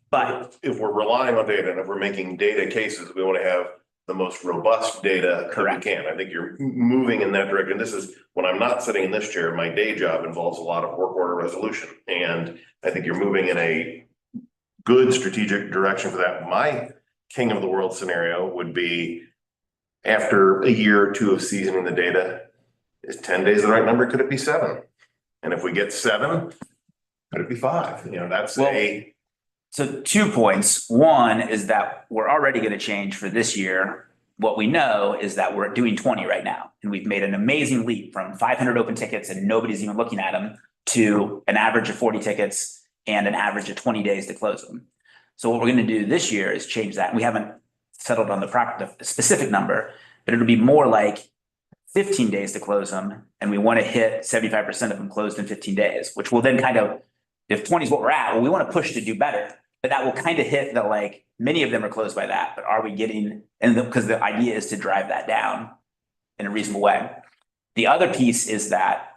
But if we're relying on data and if we're making data cases, we want to have the most robust data that we can. I think you're moving in that direction. This is when I'm not sitting in this chair, my day job involves a lot of work order resolution. And I think you're moving in a good strategic direction for that. My king of the world scenario would be after a year or two of seasoning the data, is 10 days the right number? Could it be 7? And if we get 7, could it be 5? So 2 points. One is that we're already going to change for this year. What we know is that we're doing 20 right now. And we've made an amazing leap from 500 open tickets and nobody's even looking at them to an average of 40 tickets and an average of 20 days to close them. So what we're going to do this year is change that. We haven't settled on the specific number, but it'll be more like 15 days to close them. And we want to hit 75% of them closed in 15 days, which will then kind of, if 20 is what we're at, well, we want to push to do better. But that will kind of hit that, like, many of them are closed by that, but are we getting, and because the idea is to drive that down in a reasonable way. The other piece is that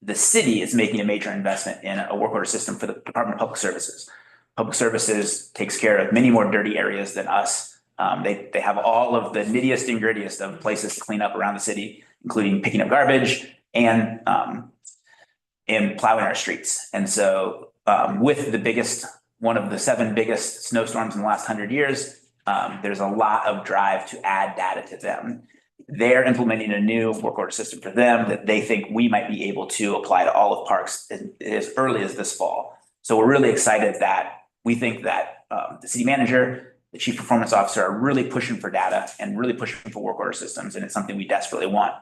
the city is making a major investment in a work order system for the Department of Public Services. Public Services takes care of many more dirty areas than us. They have all of the nittiest and grittiest of places to clean up around the city, including picking up garbage and plowing our streets. And so with one of the 7 biggest snowstorms in the last 100 years, there's a lot of drive to add data to them. They're implementing a new work order system for them that they think we might be able to apply to all of parks as early as this fall. So we're really excited that we think that the city manager, the chief performance officer are really pushing for data and really pushing for work order systems. And it's something we desperately want.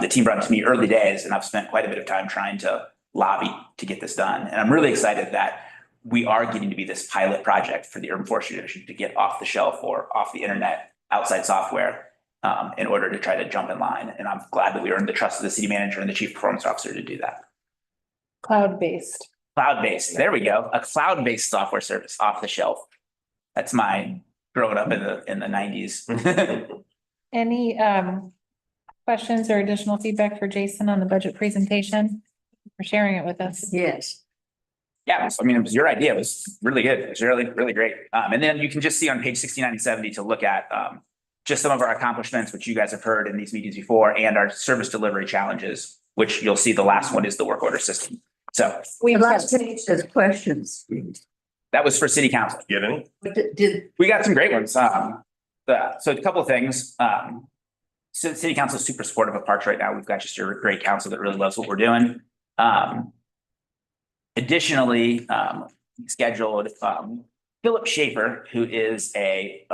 The team brought it to me early days, and I've spent quite a bit of time trying to lobby to get this done. And I'm really excited that we are getting to be this pilot project for the Urban Forestry Division to get off the shelf or off the internet, outside software, in order to try to jump in line. And I'm glad that we earned the trust of the city manager and the chief performance officer to do that. Cloud-based. Cloud-based, there we go. A cloud-based software service off the shelf. That's my growing up in the 90s. Any questions or additional feedback for Jason on the budget presentation? For sharing it with us. Yes. Yeah, I mean, it was your idea. It was really good. It was really, really great. And then you can just see on page 69 and 70 to look at just some of our accomplishments, which you guys have heard in these meetings before, and our service delivery challenges, which you'll see the last one is the work order system. So The last page says questions. that was for city council. Get any? But did, We got some great ones. So a couple of things. So city council is super supportive of parks right now. We've got just a great council that really loves what we're doing. Additionally, scheduled Philip Schaefer, who is a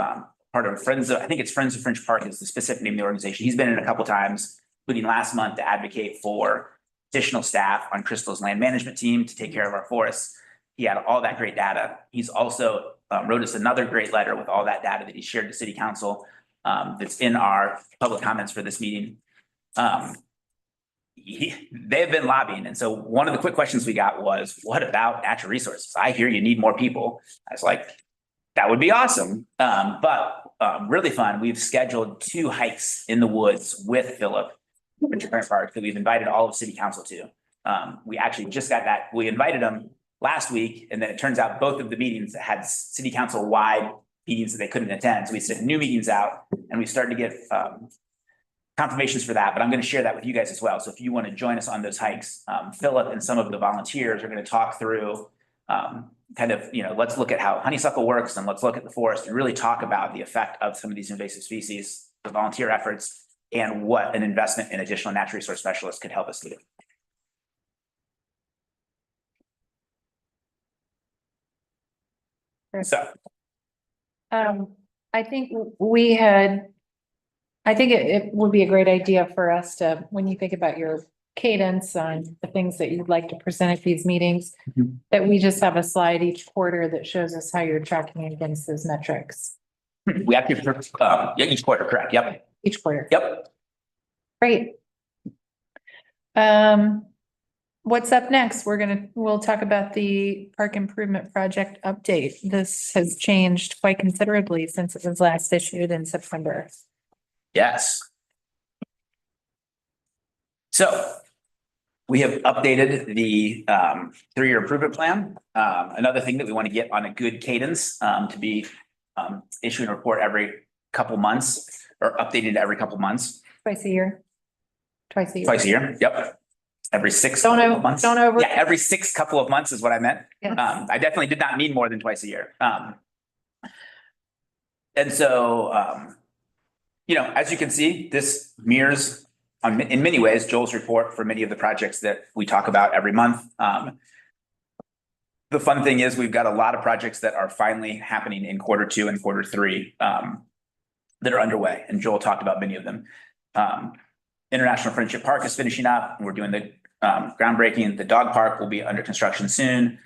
part of Friends of, I think it's Friends of French Park is the specific name of the organization. He's been in a couple times, including last month, to advocate for additional staff on Crystal's land management team to take care of our forests. He had all that great data. He's also wrote us another great letter with all that data that he shared to city council that's in our public comments for this meeting. They've been lobbying. And so one of the quick questions we got was, what about natural resources? I hear you need more people. I was like, that would be awesome. But really fun. We've scheduled 2 hikes in the woods with Philip Park that we've invited all of city council to. We actually just got that. We invited them last week, and then it turns out both of the meetings had city council wide meetings that they couldn't attend. So we sent new meetings out, and we started to get confirmations for that, but I'm going to share that with you guys as well. So if you want to join us on those hikes, Philip and some of the volunteers are going to talk through kind of, let's look at how honeysuckle works, and let's look at the forest and really talk about the effect of some of these invasive species, the volunteer efforts, and what an investment in additional natural resource specialists could help us do. So I think it would be a great idea for us to, when you think about your cadence on the things that you'd like to present at these meetings, that we just have a slide each quarter that shows us how you're tracking against those metrics. we have to, each quarter, correct? Yep. Each quarter. Yep. Great. What's up next? We'll talk about the park improvement project update. This has changed quite considerably since it was last issued in September. Yes. So we have updated the 3-year improvement plan. Another thing that we want to get on a good cadence to be issuing a report every couple months or updating it every couple months. Twice a year. Twice a year. Yep. Every 6 months. Yeah, every 6 couple of months is what I meant. Yes. I definitely did not mean more than twice a year. And so, as you can see, this mirrors in many ways Joel's report for many of the projects that we talk about every month. The fun thing is we've got a lot of projects that are finally happening in Q2 and Q3 that are underway, and Joel talked about many of them. International Friendship Park is finishing up. We're doing the groundbreaking. The dog park will be under construction soon.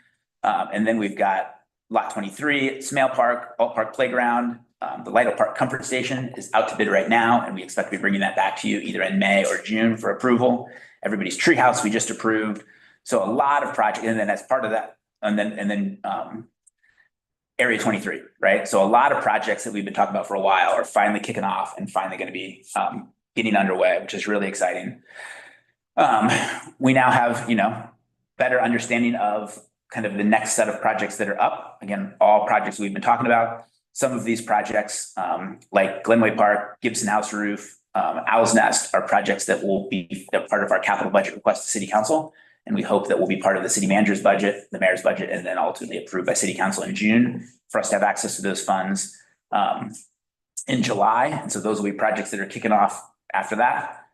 And then we've got Lot 23, Smale Park, Alt Park Playground. The Lido Park Comfort Station is out to bid right now, and we expect to be bringing that back to you either in May or June for approval. Everybody's Treehouse we just approved. So a lot of projects, and then as part of that, and then Area 23, right? So a lot of projects that we've been talking about for a while are finally kicking off and finally going to be getting underway, which is really exciting. We now have, better understanding of kind of the next set of projects that are up. Again, all projects we've been talking about. Some of these projects, like Glenway Park, Gibson House Roof, Owl's Nest, are projects that will be part of our capital budget request to City Council. And we hope that will be part of the city manager's budget, the mayor's budget, and then ultimately approved by City Council in June for us to have access to those funds in July. And so those will be projects that are kicking off after that.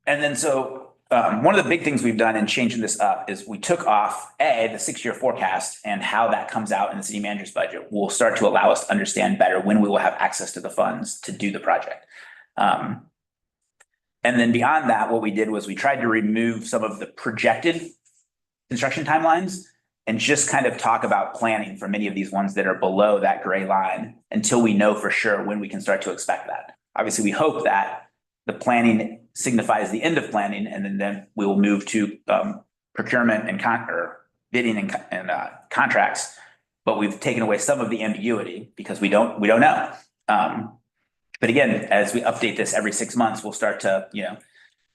And then one of the big things we've done in changing this up is we took off the 6-year forecast, and how that comes out in the city manager's budget will start to allow us to understand better when we will have access to the funds to do the project. And then beyond that, what we did was we tried to remove some of the projected construction timelines and just kind of talk about planning for many of these ones that are below that gray line until we know for sure when we can start to expect that. Obviously, we hope that the planning signifies the end of planning, and then we will move to procurement and bidding and contracts. But we've taken away some of the ambiguity because we don't know. But again, as we update this every 6 months, we'll start to,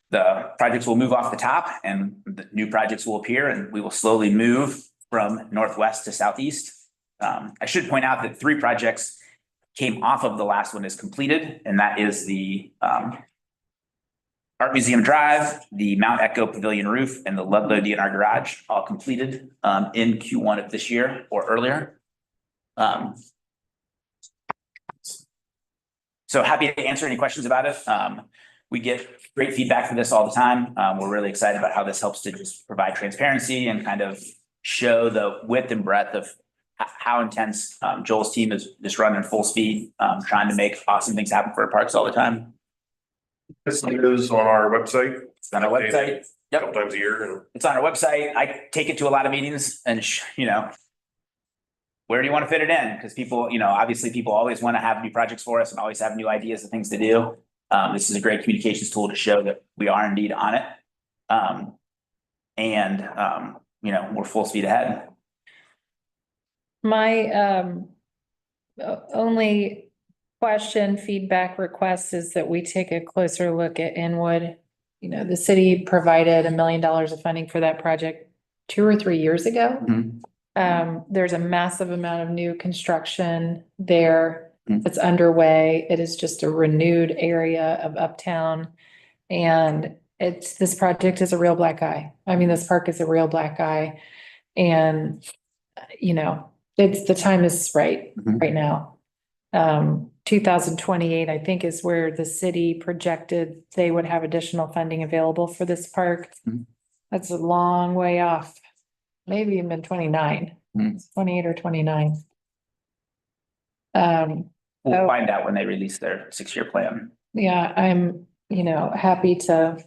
the projects will move off the top and the new projects will appear, and we will slowly move from northwest to southeast. I should point out that 3 projects came off of the last one is completed, and that is the Art Museum Drive, the Mount Echo Pavilion Roof, and the Ludlow DNR Garage, all completed in Q1 of this year or earlier. So happy to answer any questions about it. We get great feedback for this all the time. We're really excited about how this helps to just provide transparency and kind of show the width and breadth of how intense Joel's team is just running full speed, trying to make awesome things happen for our parks all the time. This is on our website. It's on our website. A couple times a year. And it's on our website. I take it to a lot of meetings, and where do you want to fit it in? Because people, obviously people always want to have new projects for us and always have new ideas and things to do. This is a great communications tool to show that we are indeed on it. We're full speed ahead. My only question, feedback, request is that we take a closer look at Inwood. The city provided $1 million of funding for that project 2 or 3 years ago. There's a massive amount of new construction there that's underway. It is just a renewed area of uptown. And this project is a real black eye. I mean, this park is a real black eye. And, the time is right now. 2028, I think, is where the city projected they would have additional funding available for this park. That's a long way off. Maybe even 29, 28 or 29. We'll find out when they release their 6-year plan. Yeah, I'm, happy to,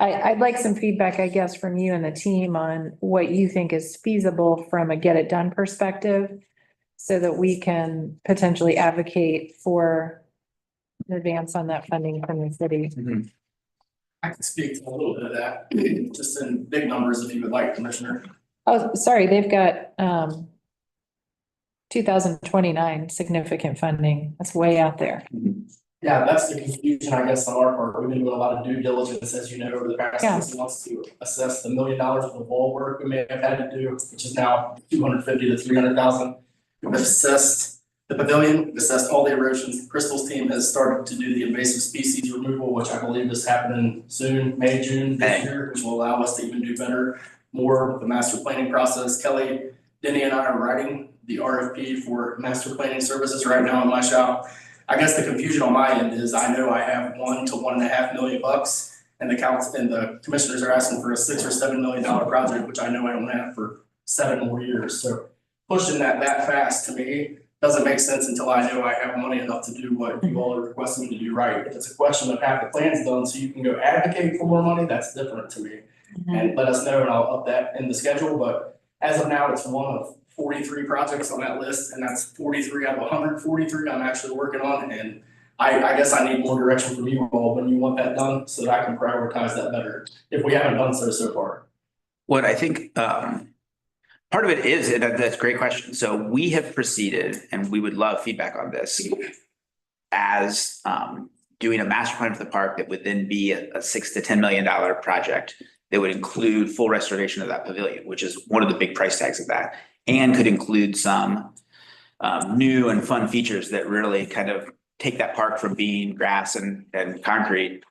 I'd like some feedback, I guess, from you and the team on what you think is feasible from a get it done perspective, so that we can potentially advocate for an advance on that funding from the city. I can speak to a little bit of that, just in big numbers if you would like, Commissioner. Oh, sorry, they've got 2029 significant funding. That's way out there. Yeah, that's the confusion, I guess, on our part. We've been doing a lot of due diligence, as you know, over the past 6 months to assess the $1 million of the wall work we may have had to do, which is now 250 to 300,000. We've assessed the pavilion, assessed all the erosions. Crystal's team has started to do the invasive species removal, which I believe is happening soon, May, June this year, which will allow us to even do better, more with the master planning process. Kelly, Denny, and I are writing the RFP for master planning services right now in my shop. I guess the confusion on my end is I know I have $1 to $1.5 million bucks, and the council and the commissioners are asking for a $6 or $7 million project, which I know I don't have for 7 more years. So pushing that fast to me doesn't make sense until I know I have money enough to do what you all are requesting me to do right. If it's a question of have the plans done so you can go advocate for more money, that's different to me. And let us know and I'll up that in the schedule. But as of now, it's one of 43 projects on that list, and that's 43 out of 143 I'm actually working on. And I guess I need more direction from you all when you want that done so that I can prioritize that better if we haven't done so far. What I think part of it is, and that's a great question. So we have proceeded, and we would love feedback on this. as doing a master plan for the park that would then be a $6 to $10 million project that would include full restoration of that pavilion, which is one of the big price tags of that, and could include some new and fun features that really kind of take that park from being grass and concrete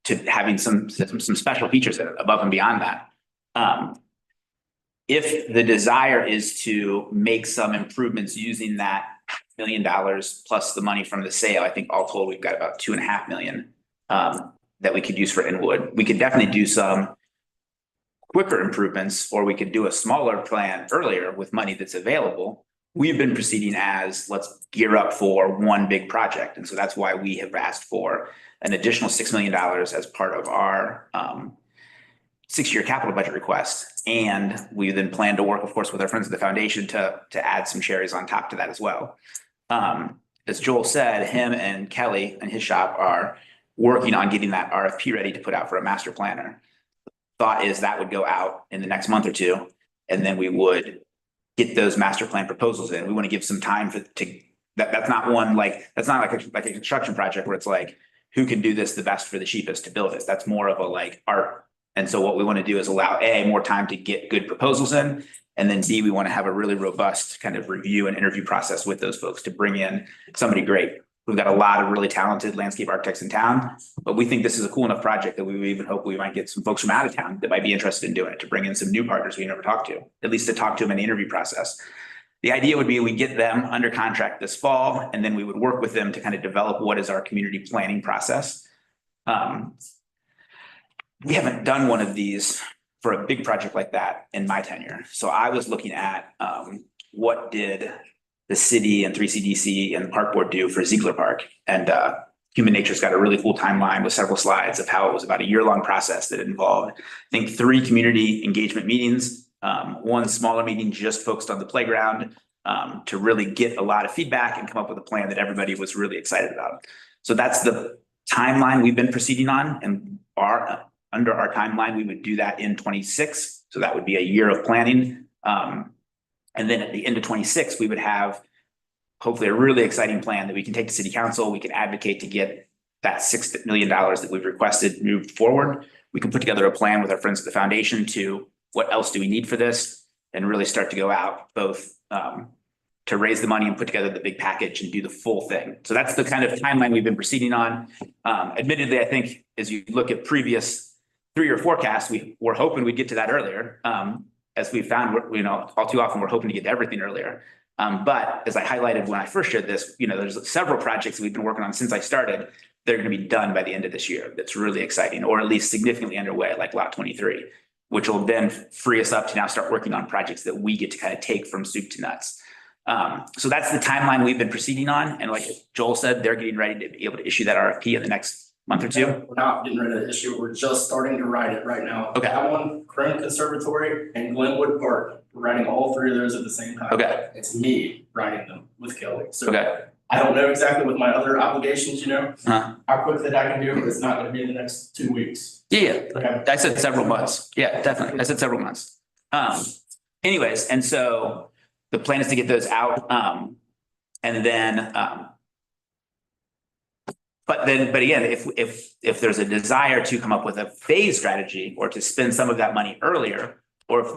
to having some special features in it above and beyond that. If the desire is to make some improvements using that $1 million plus the money from the sale, I think all told, we've got about $2.5 million that we could use for Inwood. We could definitely do some quicker improvements, or we could do a smaller plan earlier with money that's available. We've been proceeding as let's gear up for one big project. And so that's why we have asked for an additional $6 million as part of our 6-year capital budget request. And we then plan to work, of course, with our friends at the foundation to add some cherries on top to that as well. As Joel said, him and Kelly and his shop are working on getting that RFP ready to put out for a master planner. Thought is that would go out in the next month or two, and then we would get those master plan proposals in. We want to give some time that's not like a construction project where it's like, who can do this the best for the cheapest to build it? That's more of a like art. And so what we want to do is allow more time to get good proposals in, and then B, we want to have a really robust kind of review and interview process with those folks to bring in somebody great. We've got a lot of really talented landscape architects in town, but we think this is a cool enough project that we would even hope we might get some folks from out of town that might be interested in doing it, to bring in some new partners we never talked to, at least to talk to them in the interview process. The idea would be we get them under contract this fall, and then we would work with them to kind of develop what is our community planning process. We haven't done one of these for a big project like that in my tenure. So I was looking at what did the city and 3CDC and the park board do for Ziegler Park. And Human Nature's got a really cool timeline with several slides of how it was about a year-long process that involved, I think, 3 community engagement meetings, 1 smaller meeting just focused on the playground to really get a lot of feedback and come up with a plan that everybody was really excited about. So that's the timeline we've been proceeding on, and under our timeline, we would do that in 26. So that would be a year of planning. And then at the end of 26, we would have hopefully a really exciting plan that we can take to city council. We can advocate to get that $6 million that we've requested moved forward. We can put together a plan with our friends at the foundation to what else do we need for this, and really start to go out both to raise the money and put together the big package and do the full thing. So that's the kind of timeline we've been proceeding on. Admittedly, I think as you look at previous 3-year forecasts, we're hoping we'd get to that earlier. As we found, all too often we're hoping to get to everything earlier. But as I highlighted when I first shared this, there's several projects we've been working on since I started. They're going to be done by the end of this year. That's really exciting, or at least significantly underway, like Lot 23, which will then free us up to now start working on projects that we get to kind of take from soup to nuts. So that's the timeline we've been proceeding on. And like Joel said, they're getting ready to be able to issue that RFP in the next month or two. We're not getting ready to issue it. We're just starting to write it right now. Okay. That one, Crane Conservatory and Glenwood Park, we're writing all 3 of those at the same time. Okay. It's me writing them with Kelly. So Okay. I don't know exactly with my other obligations, how quick that I can do, but it's not going to be in the next 2 weeks. Yeah. Okay. I said several months. Yeah, definitely. I said several months. Anyways, and so the plan is to get those out. And then, but again, if there's a desire to come up with a phase strategy or to spend some of that money earlier, or if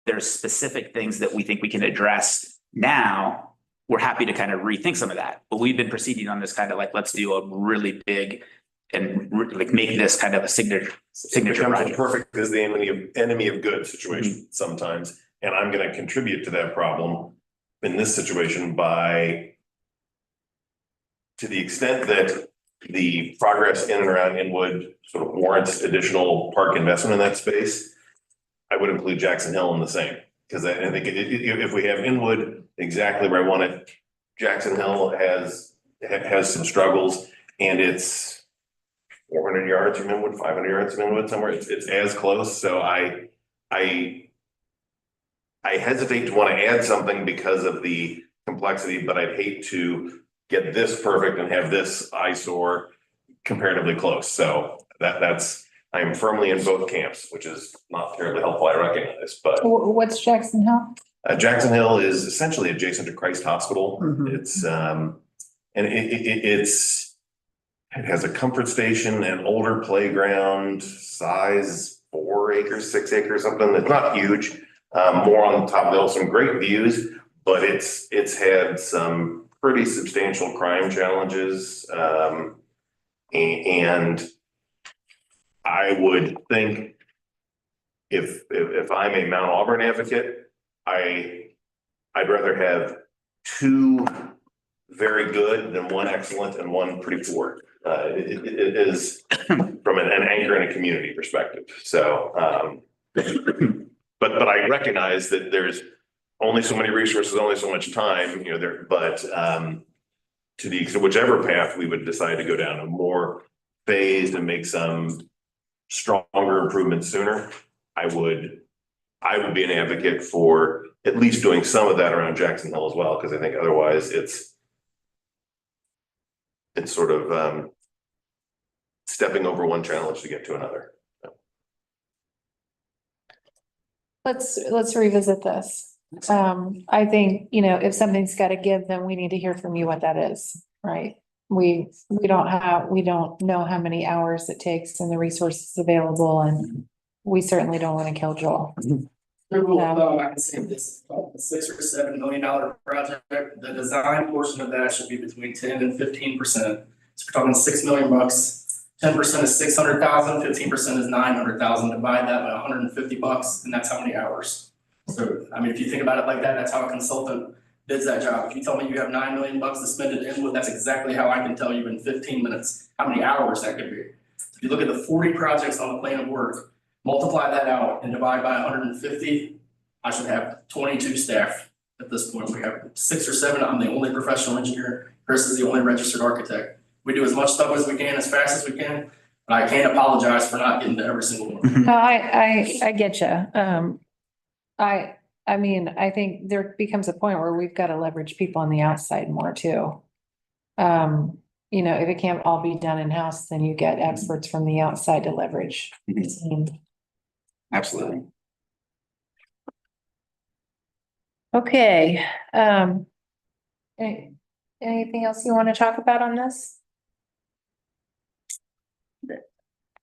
there's specific things that we think we can address now, we're happy to kind of rethink some of that. But we've been proceeding on this kind of like, let's do a really big and like make this kind of a signature project. Perfect is the enemy of good situation sometimes. And I'm going to contribute to that problem in this situation to the extent that the progress in and around Inwood sort of warrants additional park investment in that space. I would include Jackson Hill in the same, because I think if we have Inwood exactly where I want it, Jackson Hill has some struggles, and it's 400 yards from Inwood, 500 yards from Inwood somewhere. It's as close. So I hesitate to want to add something because of the complexity, but I'd hate to get this perfect and have this eyesore comparatively close. So that's I am firmly in both camps, which is not terribly helpful, I recognize. But What's Jackson Hill? Jackson Hill is essentially adjacent to Christ Hospital. Mhm. It's And it has a comfort station, an older playground, size 4 acres, 6 acres, something. It's not huge. More on the top of the hill, some great views, but it's had some pretty substantial crime challenges. And I would think if I'm a Mount Auburn advocate, I'd rather have 2 very good than 1 excellent and 1 pretty poor. It is from an anchor in a community perspective. So, but I recognize that there's only so many resources, only so much time, but to the extent, whichever path we would decide to go down, a more phased and make some stronger improvements sooner, I would be an advocate for at least doing some of that around Jackson Hill as well, because I think otherwise it's sort of stepping over one challenge to get to another. Let's revisit this. I think, if something's got to give, then we need to hear from you what that is, right? We don't know how many hours it takes and the resources available, and we certainly don't want to kill Joel. I can say this, a $6 or $7 million project, the design portion of that should be between 10 and 15%. So we're talking $6 million. 10% is 600,000, 15% is 900,000. Divide that by $150, and that's how many hours. So, I mean, if you think about it like that, that's how a consultant bids that job. If you tell me you have $9 million to spend it in with, that's exactly how I can tell you in 15 minutes how many hours that could be. If you look at the 40 projects on the plan of work, multiply that out and divide by 150, I should have 22 staff at this point. We have 6 or 7. I'm the only professional engineer. Chris is the only registered architect. We do as much stuff as we can, as fast as we can, but I can't apologize for not getting to every single one. No, I get you. I mean, I think there becomes a point where we've got to leverage people on the outside more too. If it can't all be done in-house, then you get experts from the outside to leverage. Absolutely. Okay, anything else you want to talk about on this?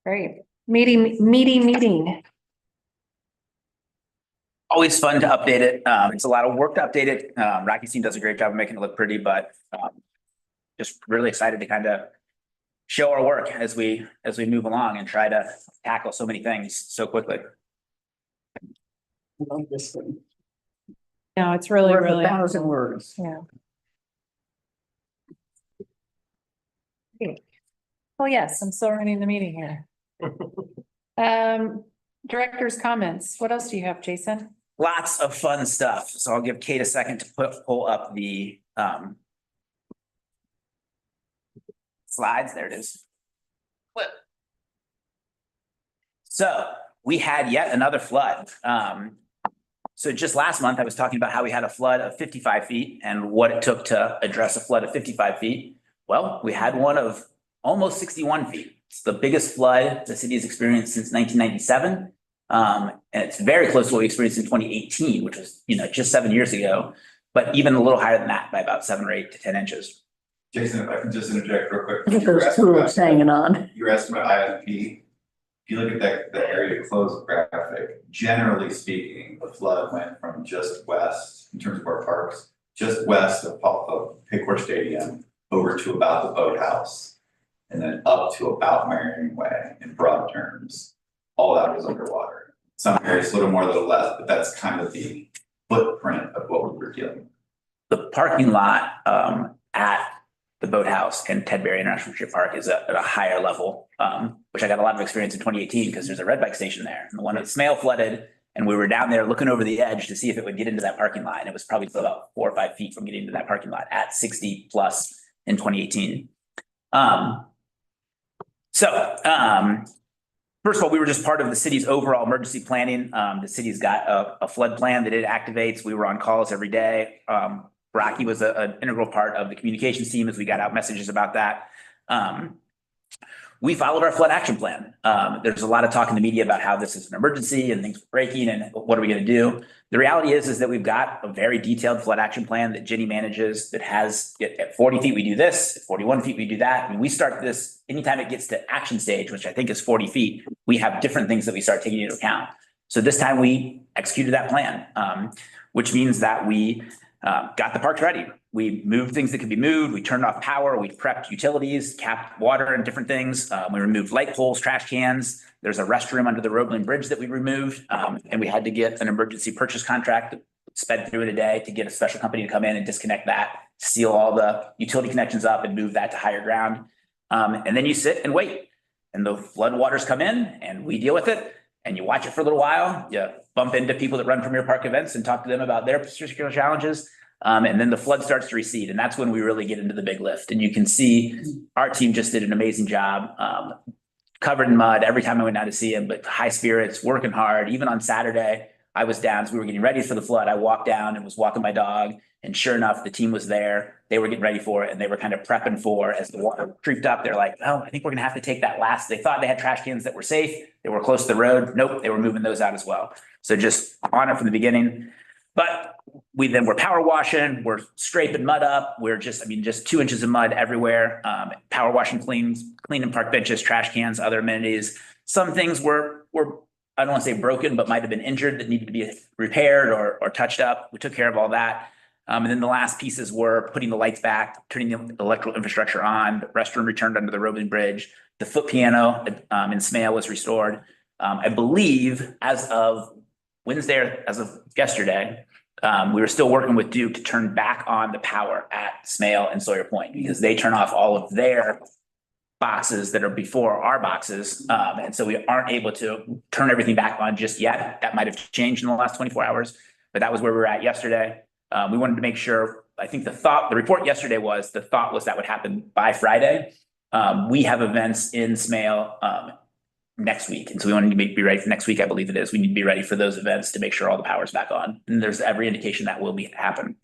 Great, meeting. Always fun to update it. It's a lot of work to update it. Rocky's team does a great job of making it look pretty, but just really excited to kind of show our work as we move along and try to tackle so many things so quickly. I love this one. No, it's really, Worth really. 1,000 words. Yeah. Okay. Oh, yes, I'm still running the meeting here. Director's comments. What else do you have, Jason? Lots of fun stuff. So I'll give Kate a second to pull up the slides. There it is. Flip. So we had yet another flood. So just last month, I was talking about how we had a flood of 55 feet and what it took to address a flood of 55 feet. Well, we had one of almost 61 feet. It's the biggest flood the city has experienced since 1997. And it's very close to what we experienced in 2018, which was, just 7 years ago, but even a little higher than that by about 7 or 8 to 10 inches. Jason, if I can just interject real quick. Look at those tools hanging on. You were asking about IFP. If you look at the area closed graphic, generally speaking, the flood went from just west, in terms of our parks, just west of Paycor Stadium over to about the boathouse, and then up to about Marion Way in broad terms. All that was underwater. Some areas a little more, a little less, but that's kind of the footprint of what we were dealing with. The parking lot at the boathouse and Ted Berry International Ship Park is at a higher level, which I got a lot of experience in 2018 because there's a red bike station there. And the one at Smale flooded, and we were down there looking over the edge to see if it would get into that parking lot. And it was probably about 4 or 5 feet from getting into that parking lot at 60 plus in 2018. First of all, we were just part of the city's overall emergency planning. The city's got a flood plan that it activates. We were on calls every day. Rocky was an integral part of the communications team as we got out messages about that. we followed our flood action plan. There's a lot of talk in the media about how this is an emergency and things are breaking and what are we going to do? The reality is that we've got a very detailed flood action plan that Ginny manages that has at 40 feet, we do this, at 41 feet, we do that. I mean, we start this anytime it gets to action stage, which I think is 40 feet, we have different things that we start taking into account. So this time we executed that plan, which means that we got the parks ready. We moved things that could be moved. We turned off power. We prepped utilities, capped water and different things. We removed light poles, trash cans. There's a restroom under the Roebling Bridge that we removed. And we had to get an emergency purchase contract that sped through it a day to get a special company to come in and disconnect that, seal all the utility connections up and move that to higher ground. And then you sit and wait. And the flood waters come in and we deal with it. And you watch it for a little while. You bump into people that run Premier Park events and talk to them about their particular challenges. And then the flood starts to recede. And that's when we really get into the big lift. And you can see our team just did an amazing job, covered in mud every time I went out to see him, but high spirits, working hard. Even on Saturday, I was down as we were getting ready for the flood. I walked down and was walking my dog. And sure enough, the team was there. They were getting ready for it. And they were kind of prepping for as the water creeped up. They're like, oh, I think we're going to have to take that last. They thought they had trash cans that were safe. They were close to the road. Nope, they were moving those out as well. So just on it from the beginning. But we then were power washing, we're scraping mud up. We're just 2 inches of mud everywhere. Power washing, cleaning park benches, trash cans, other amenities. Some things were I don't want to say broken, but might have been injured that needed to be repaired or touched up. We took care of all that. And then the last pieces were putting the lights back, turning the electrical infrastructure on, the restroom returned under the Roebling Bridge. The foot piano in Smale was restored. I believe as of Wednesday, as of yesterday, we were still working with Duke to turn back on the power at Smale and Sawyer Point because they turn off all of their boxes that are before our boxes. And so we aren't able to turn everything back on just yet. That might have changed in the last 24 hours, but that was where we were at yesterday. We wanted to make sure, I think the report yesterday was, the thought was that would happen by Friday. We have events in Smale next week. And so we wanted to be ready for next week. I believe it is. We need to be ready for those events to make sure all the power's back on. And there's every indication that will happen.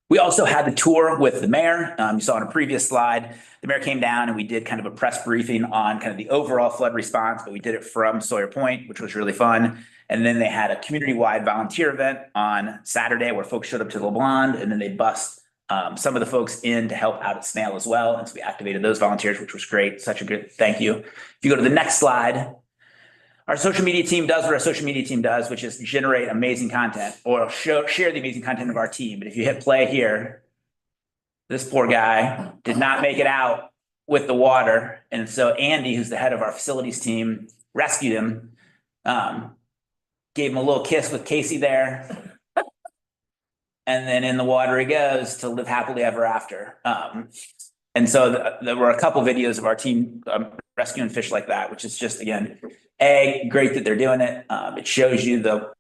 We also had the tour with the mayor. You saw on a previous slide, the mayor came down and we did kind of a press briefing on kind of the overall flood response, but we did it from Sawyer Point, which was really fun. And then they had a community-wide volunteer event on Saturday where folks showed up to LeBlanc, and then they bussed some of the folks in to help out at Smale as well. And so we activated those volunteers, which was great. Such a good thank you. If you go to the next slide, our social media team does what our social media team does, which is generate amazing content or share the amazing content of our team. But if you hit play here, this poor guy did not make it out with the water. And so Andy, who's the head of our facilities team, rescued him, gave him a little kiss with Casey there. And then in the water he goes to live happily ever after. And so there were a couple videos of our team rescuing fish like that, which is just, again, great that they're doing it. It shows you the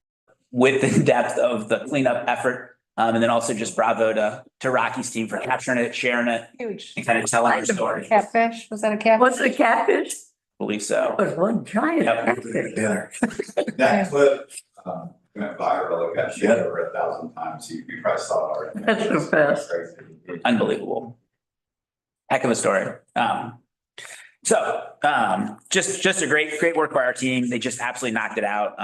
width and depth of the cleanup effort. And then also just bravo to Rocky's team for capturing it, sharing it, Huge. and kind of telling their story. Catfish, was that a catfish? What's the catfish? I believe so. It was one giant Yep. catfish. That clip went viral. It got shared over 1,000 times. You probably saw it already. That's so fast. Unbelievable. Heck of a story. Just a great work by our team. They just absolutely knocked it out.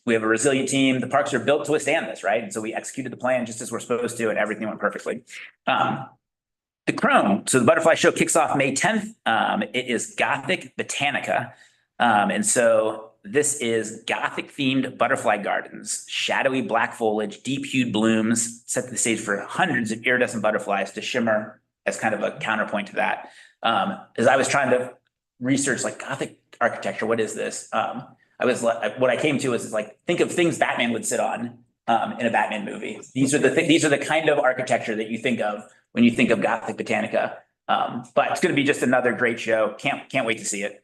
We have a resilient team. The parks are built to withstand this, right? And so we executed the plan just as we're supposed to, and everything went perfectly. The Chrome, so the butterfly show kicks off May 10th. It is Gothic Botanica. And so this is Gothic themed butterfly gardens, shadowy black foliage, deep hued blooms, set the stage for hundreds of iridescent butterflies to shimmer as kind of a counterpoint to that. As I was trying to research like Gothic architecture, what is this? What I came to was like, think of things Batman would sit on in a Batman movie. These are the kind of architecture that you think of when you think of Gothic Botanica. But it's going to be just another great show. Can't wait to see it.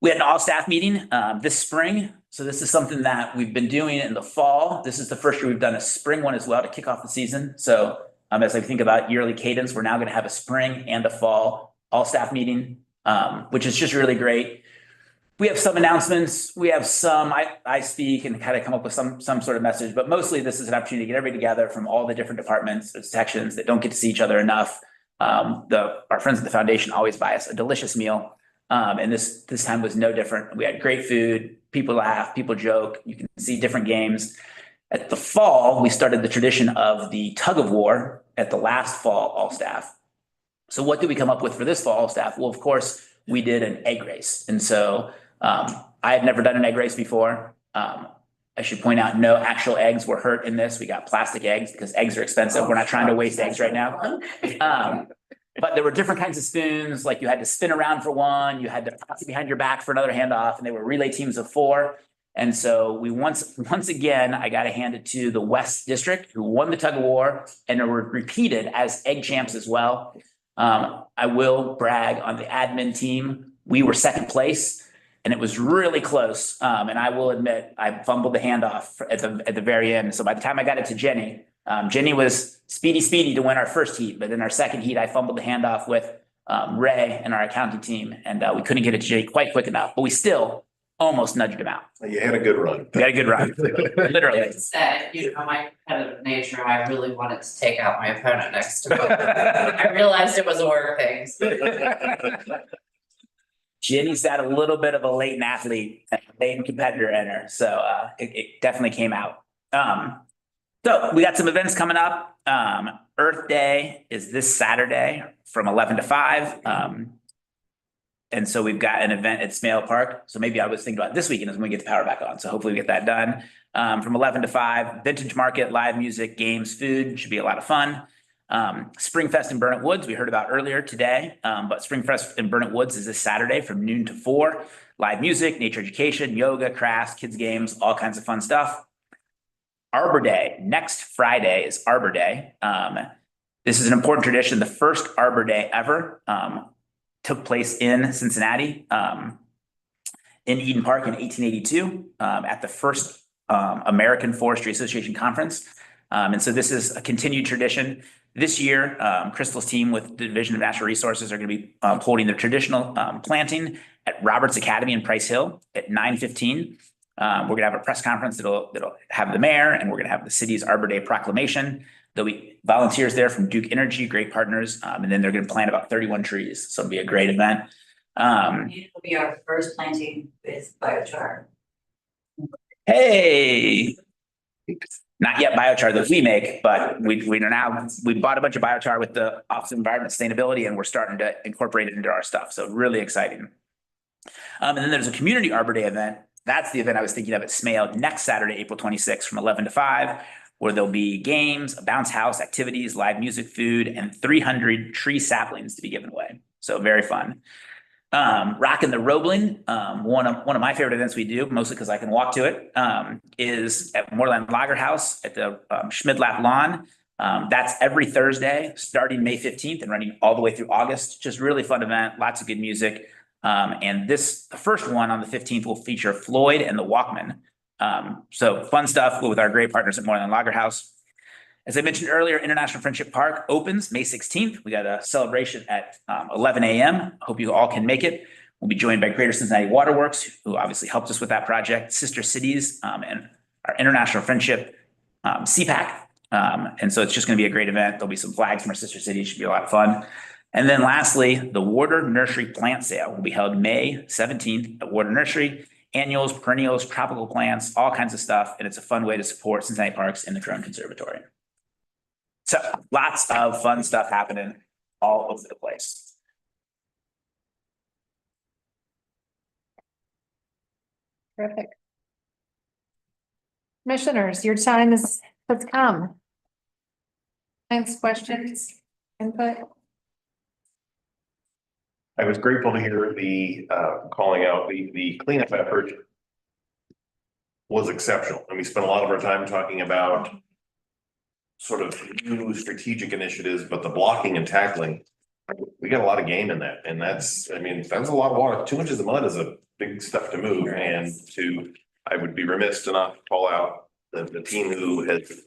We had an all staff meeting this spring. So this is something that we've been doing in the fall. This is the first year we've done a spring one as well to kick off the season. So as I think about yearly cadence, we're now going to have a spring and a fall all staff meeting, which is just really great. We have some announcements. We have some, I speak and kind of come up with some sort of message, but mostly this is an opportunity to get everybody together from all the different departments or sections that don't get to see each other enough. Our friends at the foundation always buy us a delicious meal. And this time was no different. We had great food, people laugh, people joke, you can see different games. At the fall, we started the tradition of the tug of war at the last fall all staff. So what did we come up with for this fall all staff? Well, of course, we did an egg race. And so I had never done an egg race before. I should point out, no actual eggs were hurt in this. We got plastic eggs because eggs are expensive. We're not trying to waste eggs right now. But there were different kinds of spoons, like you had to spin around for one, you had to pass it behind your back for another handoff, and they were relay teams of 4. And so we once again, I got to hand it to the West District, who won the tug of war and were repeated as egg champs as well. I will brag on the admin team. We were second place, and it was really close. And I will admit, I fumbled the handoff at the very end. So by the time I got it to Jenny, Jenny was speedy to win our first heat, but in our second heat, I fumbled the handoff with Ray and our accounting team, and we couldn't get it to Jenny quite quick enough, but we still almost nudged him out. You had a good run. We had a good run, literally. Said, my competitive nature, I really wanted to take out my opponent next to me. I realized it was a work thing. Jenny's got a little bit of a latent athlete, latent competitor in her, so it definitely came out. So we got some events coming up. Earth Day is this Saturday from 11 to 5. And so we've got an event at Smale Park. So maybe I was thinking about this weekend is when we get the power back on. So hopefully we get that done. From 11 to 5, vintage market, live music, games, food, should be a lot of fun. Springfest in Burnett Woods, we heard about earlier today, but Springfest in Burnett Woods is this Saturday from noon to 4. Live music, nature education, yoga, crafts, kids games, all kinds of fun stuff. Arbor Day, next Friday is Arbor Day. This is an important tradition. The first Arbor Day ever took place in Cincinnati, in Eden Park in 1882, at the first American Forestry Association conference. And so this is a continued tradition. This year, Crystal's team with the Division of Natural Resources are going to be holding their traditional planting at Roberts Academy in Price Hill at 9:15. We're going to have a press conference that'll have the mayor, and we're going to have the city's Arbor Day proclamation. There'll be volunteers there from Duke Energy, great partners, and then they're going to plant about 31 trees. So it'll be a great event. It'll be our first planting with biochar. Hey, not yet biochar that we make, but we bought a bunch of biochar with the Office of Environment Sustainability, and we're starting to incorporate it into our stuff. So really exciting. And then there's a community Arbor Day event. That's the event I was thinking of at Smale next Saturday, April 26th from 11 to 5, where there'll be games, a bounce house, activities, live music, food, and 300 tree saplings to be given away. So very fun. Rockin' the Roebling, one of my favorite events we do, mostly because I can walk to it, is at Moorland Lager House at the Schmidlap Lawn. That's every Thursday, starting May 15th and running all the way through August. Just really fun event, lots of good music. And the first one on the 15th will feature Floyd and the Walkmen. So fun stuff with our great partners at Moorland Lager House. As I mentioned earlier, International Friendship Park opens May 16th. We got a celebration at 11 a.m. Hope you all can make it. We'll be joined by Greater Cincinnati Waterworks, who obviously helped us with that project, Sister Cities, and our International Friendship CPAC. And so it's just going to be a great event. There'll be some flags from our sister cities. Should be a lot of fun. And then lastly, the Warder Nursery Plant Sale will be held May 17th at Warder Nursery. Annuals, perennials, tropical plants, all kinds of stuff. And it's a fun way to support Cincinnati Parks and the Crone Conservatory. So lots of fun stuff happening all over the place. Terrific. Commissioners, your time has come. Thanks, questions, input? I was grateful to hear the calling out the cleanup effort was exceptional. And we spent a lot of our time talking about sort of new strategic initiatives, but the blocking and tackling, we got a lot of game in that. And that's a lot of water. 2 inches of mud is a big stuff to move. And I would be remiss to not call out the team who has,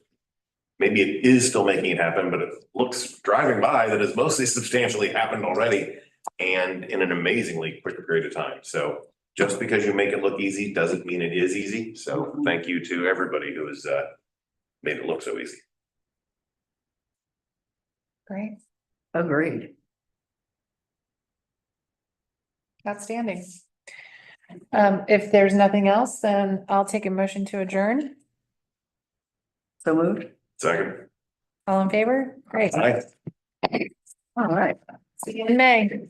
maybe it is still making it happen, but it looks driving by that has mostly substantially happened already and in an amazingly quick period of time. So just because you make it look easy doesn't mean it is easy. So thank you to everybody who has made it look so easy. Great. Agreed. Outstanding. If there's nothing else, then I'll take a motion to adjourn. So moved. Second. All in favor? Great. Aye. All right. See you in May.